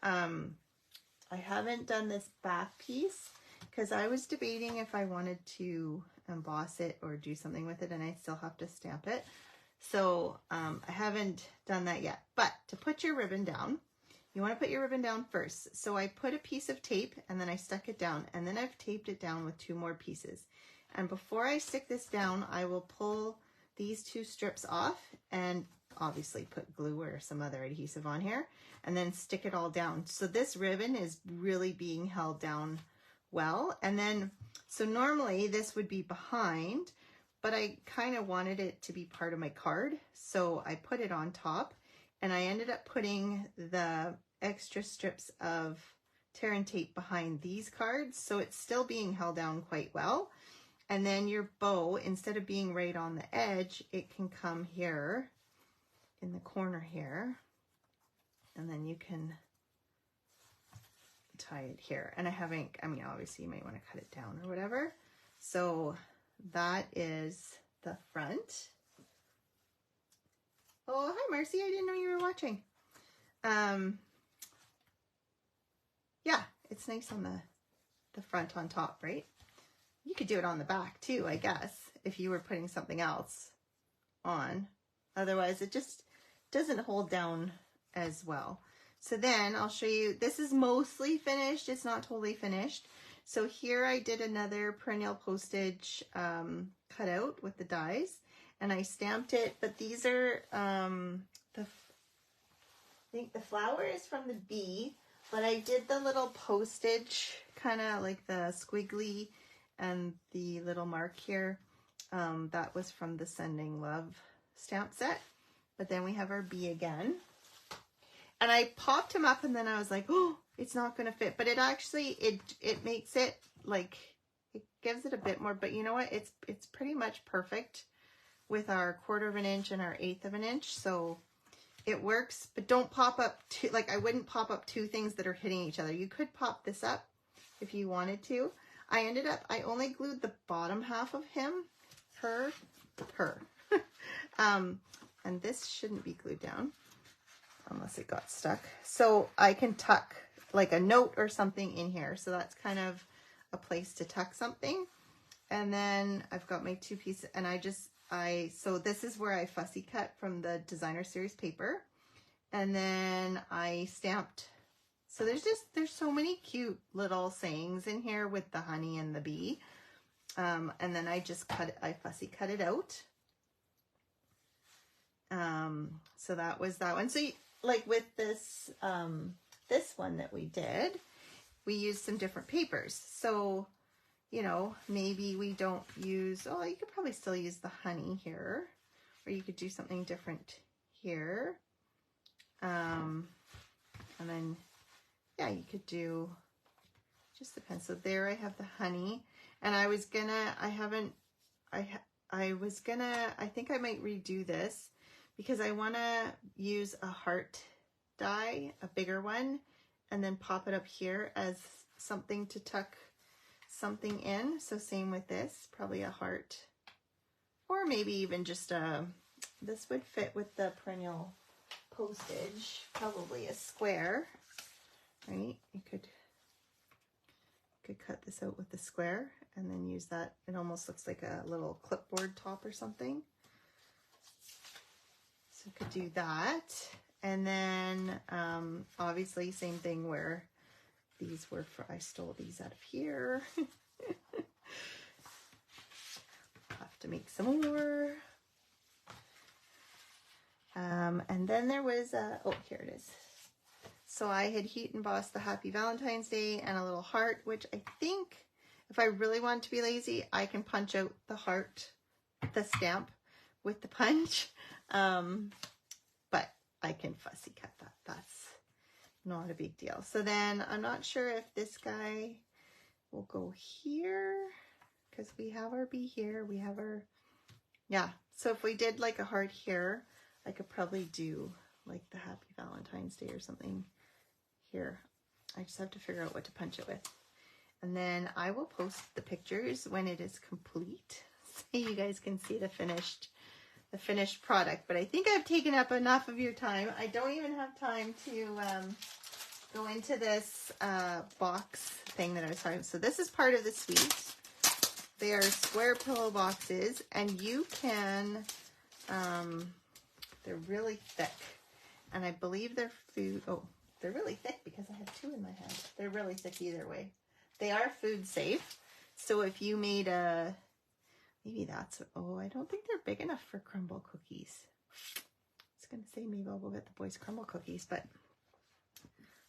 I haven't done this back piece because I was debating if I wanted to emboss it or do something with it, and I still have to stamp it. So I haven't done that yet. But to put your ribbon down, you want to put your ribbon down first. So I put a piece of tape and then I stuck it down, and then I've taped it down with 2 more pieces. And before I stick this down, I will pull these 2 strips off and obviously put glue or some other adhesive on here and then stick it all down. So this ribbon is really being held down well. And then, so normally this would be behind, but I kind of wanted it to be part of my card. So I put it on top, and I ended up putting the extra strips of tear and tape behind these cards. So it's still being held down quite well. And then your bow, instead of being right on the edge, it can come here in the corner here. And then you can tie it here. And I haven't, I mean, obviously you might want to cut it down or whatever. So that is the front. Oh, hi Marcy, I didn't know you were watching. Yeah, it's nice on the front on top, right? You could do it on the back too, I guess, if you were putting something else on. Otherwise, it just doesn't hold down as well. So then I'll show you, this is mostly finished. It's not totally finished. So here I did another perennial postage cutout with the dies, and I stamped it, but these are, I think the flower is from the bee, but I did the little postage, kind of like the squiggly and the little mark here. That was from the Sending Love stamp set. But then we have our bee again. And I popped him up, and then I was like, oh, it's not going to fit. But it actually, it makes it like, it gives it a bit more. But you know what? It's pretty much perfect with our 1/4 of an inch and our 1/8 of an inch. So it works, but don't pop up two, like I wouldn't pop up 2 things that are hitting each other. You could pop this up if you wanted to. I only glued the bottom half of him, her. And this shouldn't be glued down unless it got stuck. So I can tuck like a note or something in here. So that's kind of a place to tuck something. And then I've got my 2 pieces, and so this is where I fussy cut from the designer series paper. And then I stamped. So there's so many cute little sayings in here with the honey and the bee. And then I fussy cut it out. So that was that one. So like with this, this one that we did, we used some different papers. So, you know, maybe we don't use, oh, you could probably still use the honey here, or you could do something different here. And then, yeah, you could do, just depends. So there I have the honey, and I think I might redo this because I want to use a heart die, a bigger one, and then pop it up here as something to tuck something in. So same with this, probably a heart, or maybe even just this would fit with the perennial postage, probably a square, right? You could cut this out with the square and then use that. It almost looks like a little clipboard top or something. So could do that. And then obviously same thing where these were I stole these out of here. Have to make some more. And then there was oh, here it is. So I had heat embossed the Happy Valentine's Day and a little heart, which I think if I really want to be lazy, I can punch out the heart, the stamp with the punch. But I can fussy cut that. That's not a big deal. So then I'm not sure if this guy will go here because we have our bee here. We have our, yeah. So if we did like a heart here, I could probably do like the Happy Valentine's Day or something here. I just have to figure out what to punch it with. And then I will post the pictures when it is complete so you guys can see the finished product. But I think I've taken up enough of your time. I don't even have time to go into this box thing that I was talking about. So this is part of the suite. They are square pillow boxes, and you can, they're really thick. And I believe they're food, oh, they're really thick because I have two in my hand. They're really thick either way. They are food safe. So if you made a, maybe that's, oh, I don't think they're big enough for crumble cookies. I was going to say maybe I'll go get the boys crumble cookies, but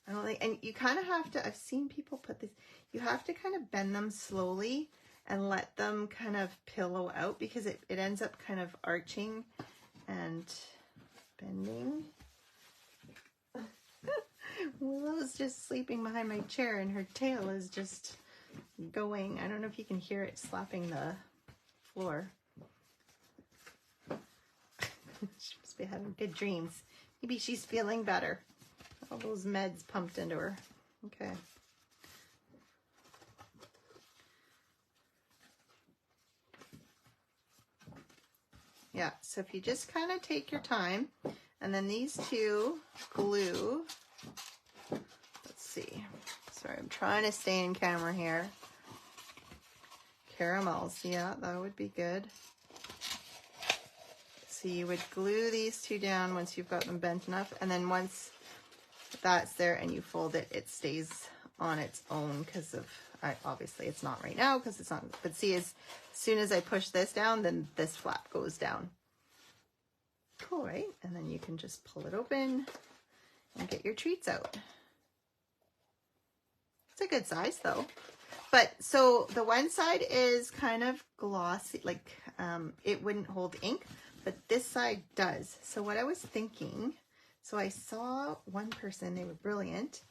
I don't think, and you kind of have to, I've seen people put this, you have to kind of bend them slowly and let them kind of pillow out because it ends up kind of arching and bending. Willow's just sleeping behind my chair and her tail is just going. I don't know if you can hear it slapping the floor. She must be having good dreams. Maybe she's feeling better. All those meds pumped into her. Okay. Yeah, so if you just kind of take your time, and then these two glue. Let's see. Sorry, I'm trying to stay in camera here. Caramels, yeah, that would be good. So you would glue these two down once you've got them bent enough, and then once that's there and you fold it, it stays on its own because of, obviously it's not right now because it's not, but see, as soon as I push this down, then this flap goes down. Cool, right? And then you can just pull it open and get your treats out. It's a good size though. But so the one side is kind of glossy, like it wouldn't hold ink, but this side does. So what I was thinking, so I saw one person, they were brilliant.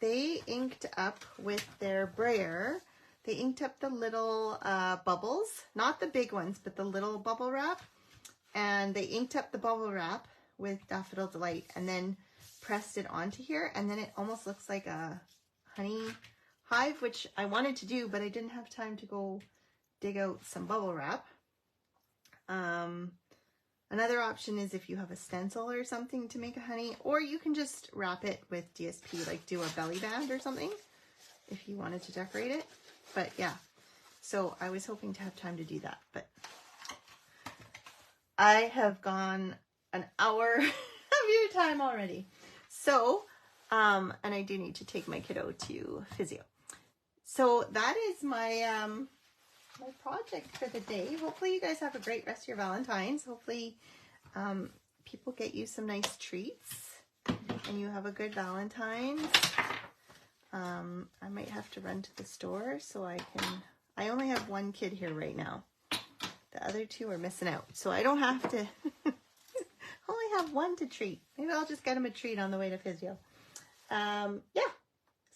They inked up with their brayer, they inked up the little bubbles, not the big ones, but the little bubble wrap. And they inked up the bubble wrap with Daffodil Delight and then pressed it onto here. And then it almost looks like a honey hive, which I wanted to do, but I didn't have time to go dig out some bubble wrap. Another option is if you have a stencil or something to make a honey, or you can just wrap it with DSP, like do a belly band or something if you wanted to decorate it. But yeah, so I was hoping to have time to do that, but I have gone an hour of your time already. So, and I do need to take my kiddo to physio. So that is my my project for the day. Hopefully you guys have a great rest of your Valentine's. Hopefully people get you some nice treats and you have a good Valentine's. I might have to run to the store so I can, I only have one kid here right now. The other two are missing out. So I don't have to, only have one to treat. Maybe I'll just get him a treat on the way to physio. Yeah.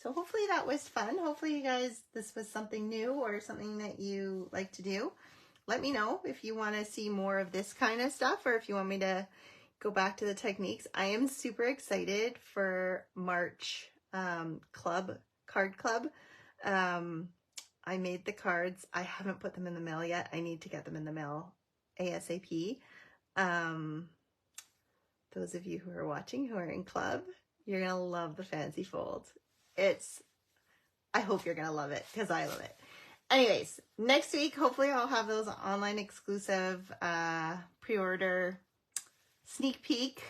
So hopefully that was fun. Hopefully you guys, this was something new or something that you like to do. Let me know if you want to see more of this kind of stuff or if you want me to go back to the techniques. I am super excited for March card club. I made the cards. I haven't put them in the mail yet. I need to get them in the mail ASAP. Those of you who are watching who are in club, you're going to love the fancy fold. I hope you're going to love it because I love it. Anyways, next week, hopefully I'll have those online exclusive pre-order sneak peek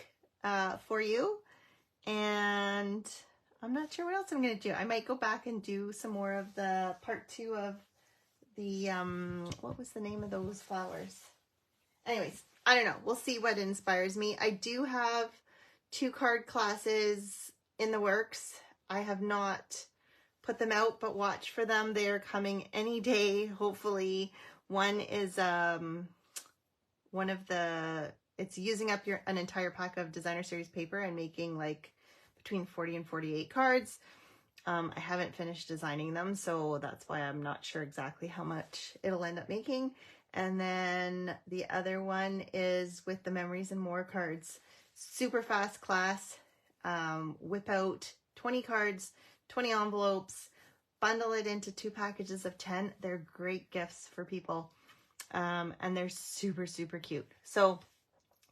for you. And I'm not sure what else I'm going to do. I might go back and do some more of the part 2 of the, what was the name of those flowers? Anyways, I don't know. We'll see what inspires me. I do have 2 card classes in the works. I have not put them out, but watch for them. They are coming any day, hopefully. One is one of the it's using up an entire pack of designer series paper and making like between 40 and 48 cards. I haven't finished designing them, so that's why I'm not sure exactly how much it'll end up making. And then the other one is with the Memories and More cards. Super fast class. Whip out 20 cards, 20 envelopes, bundle it into 2 packages of 10. They're great gifts for people. And they're super, super cute. So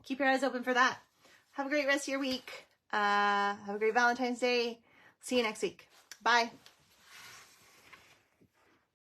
keep your eyes open for that. Have a great rest of your week. Have a great Valentine's Day. See you next week. Bye.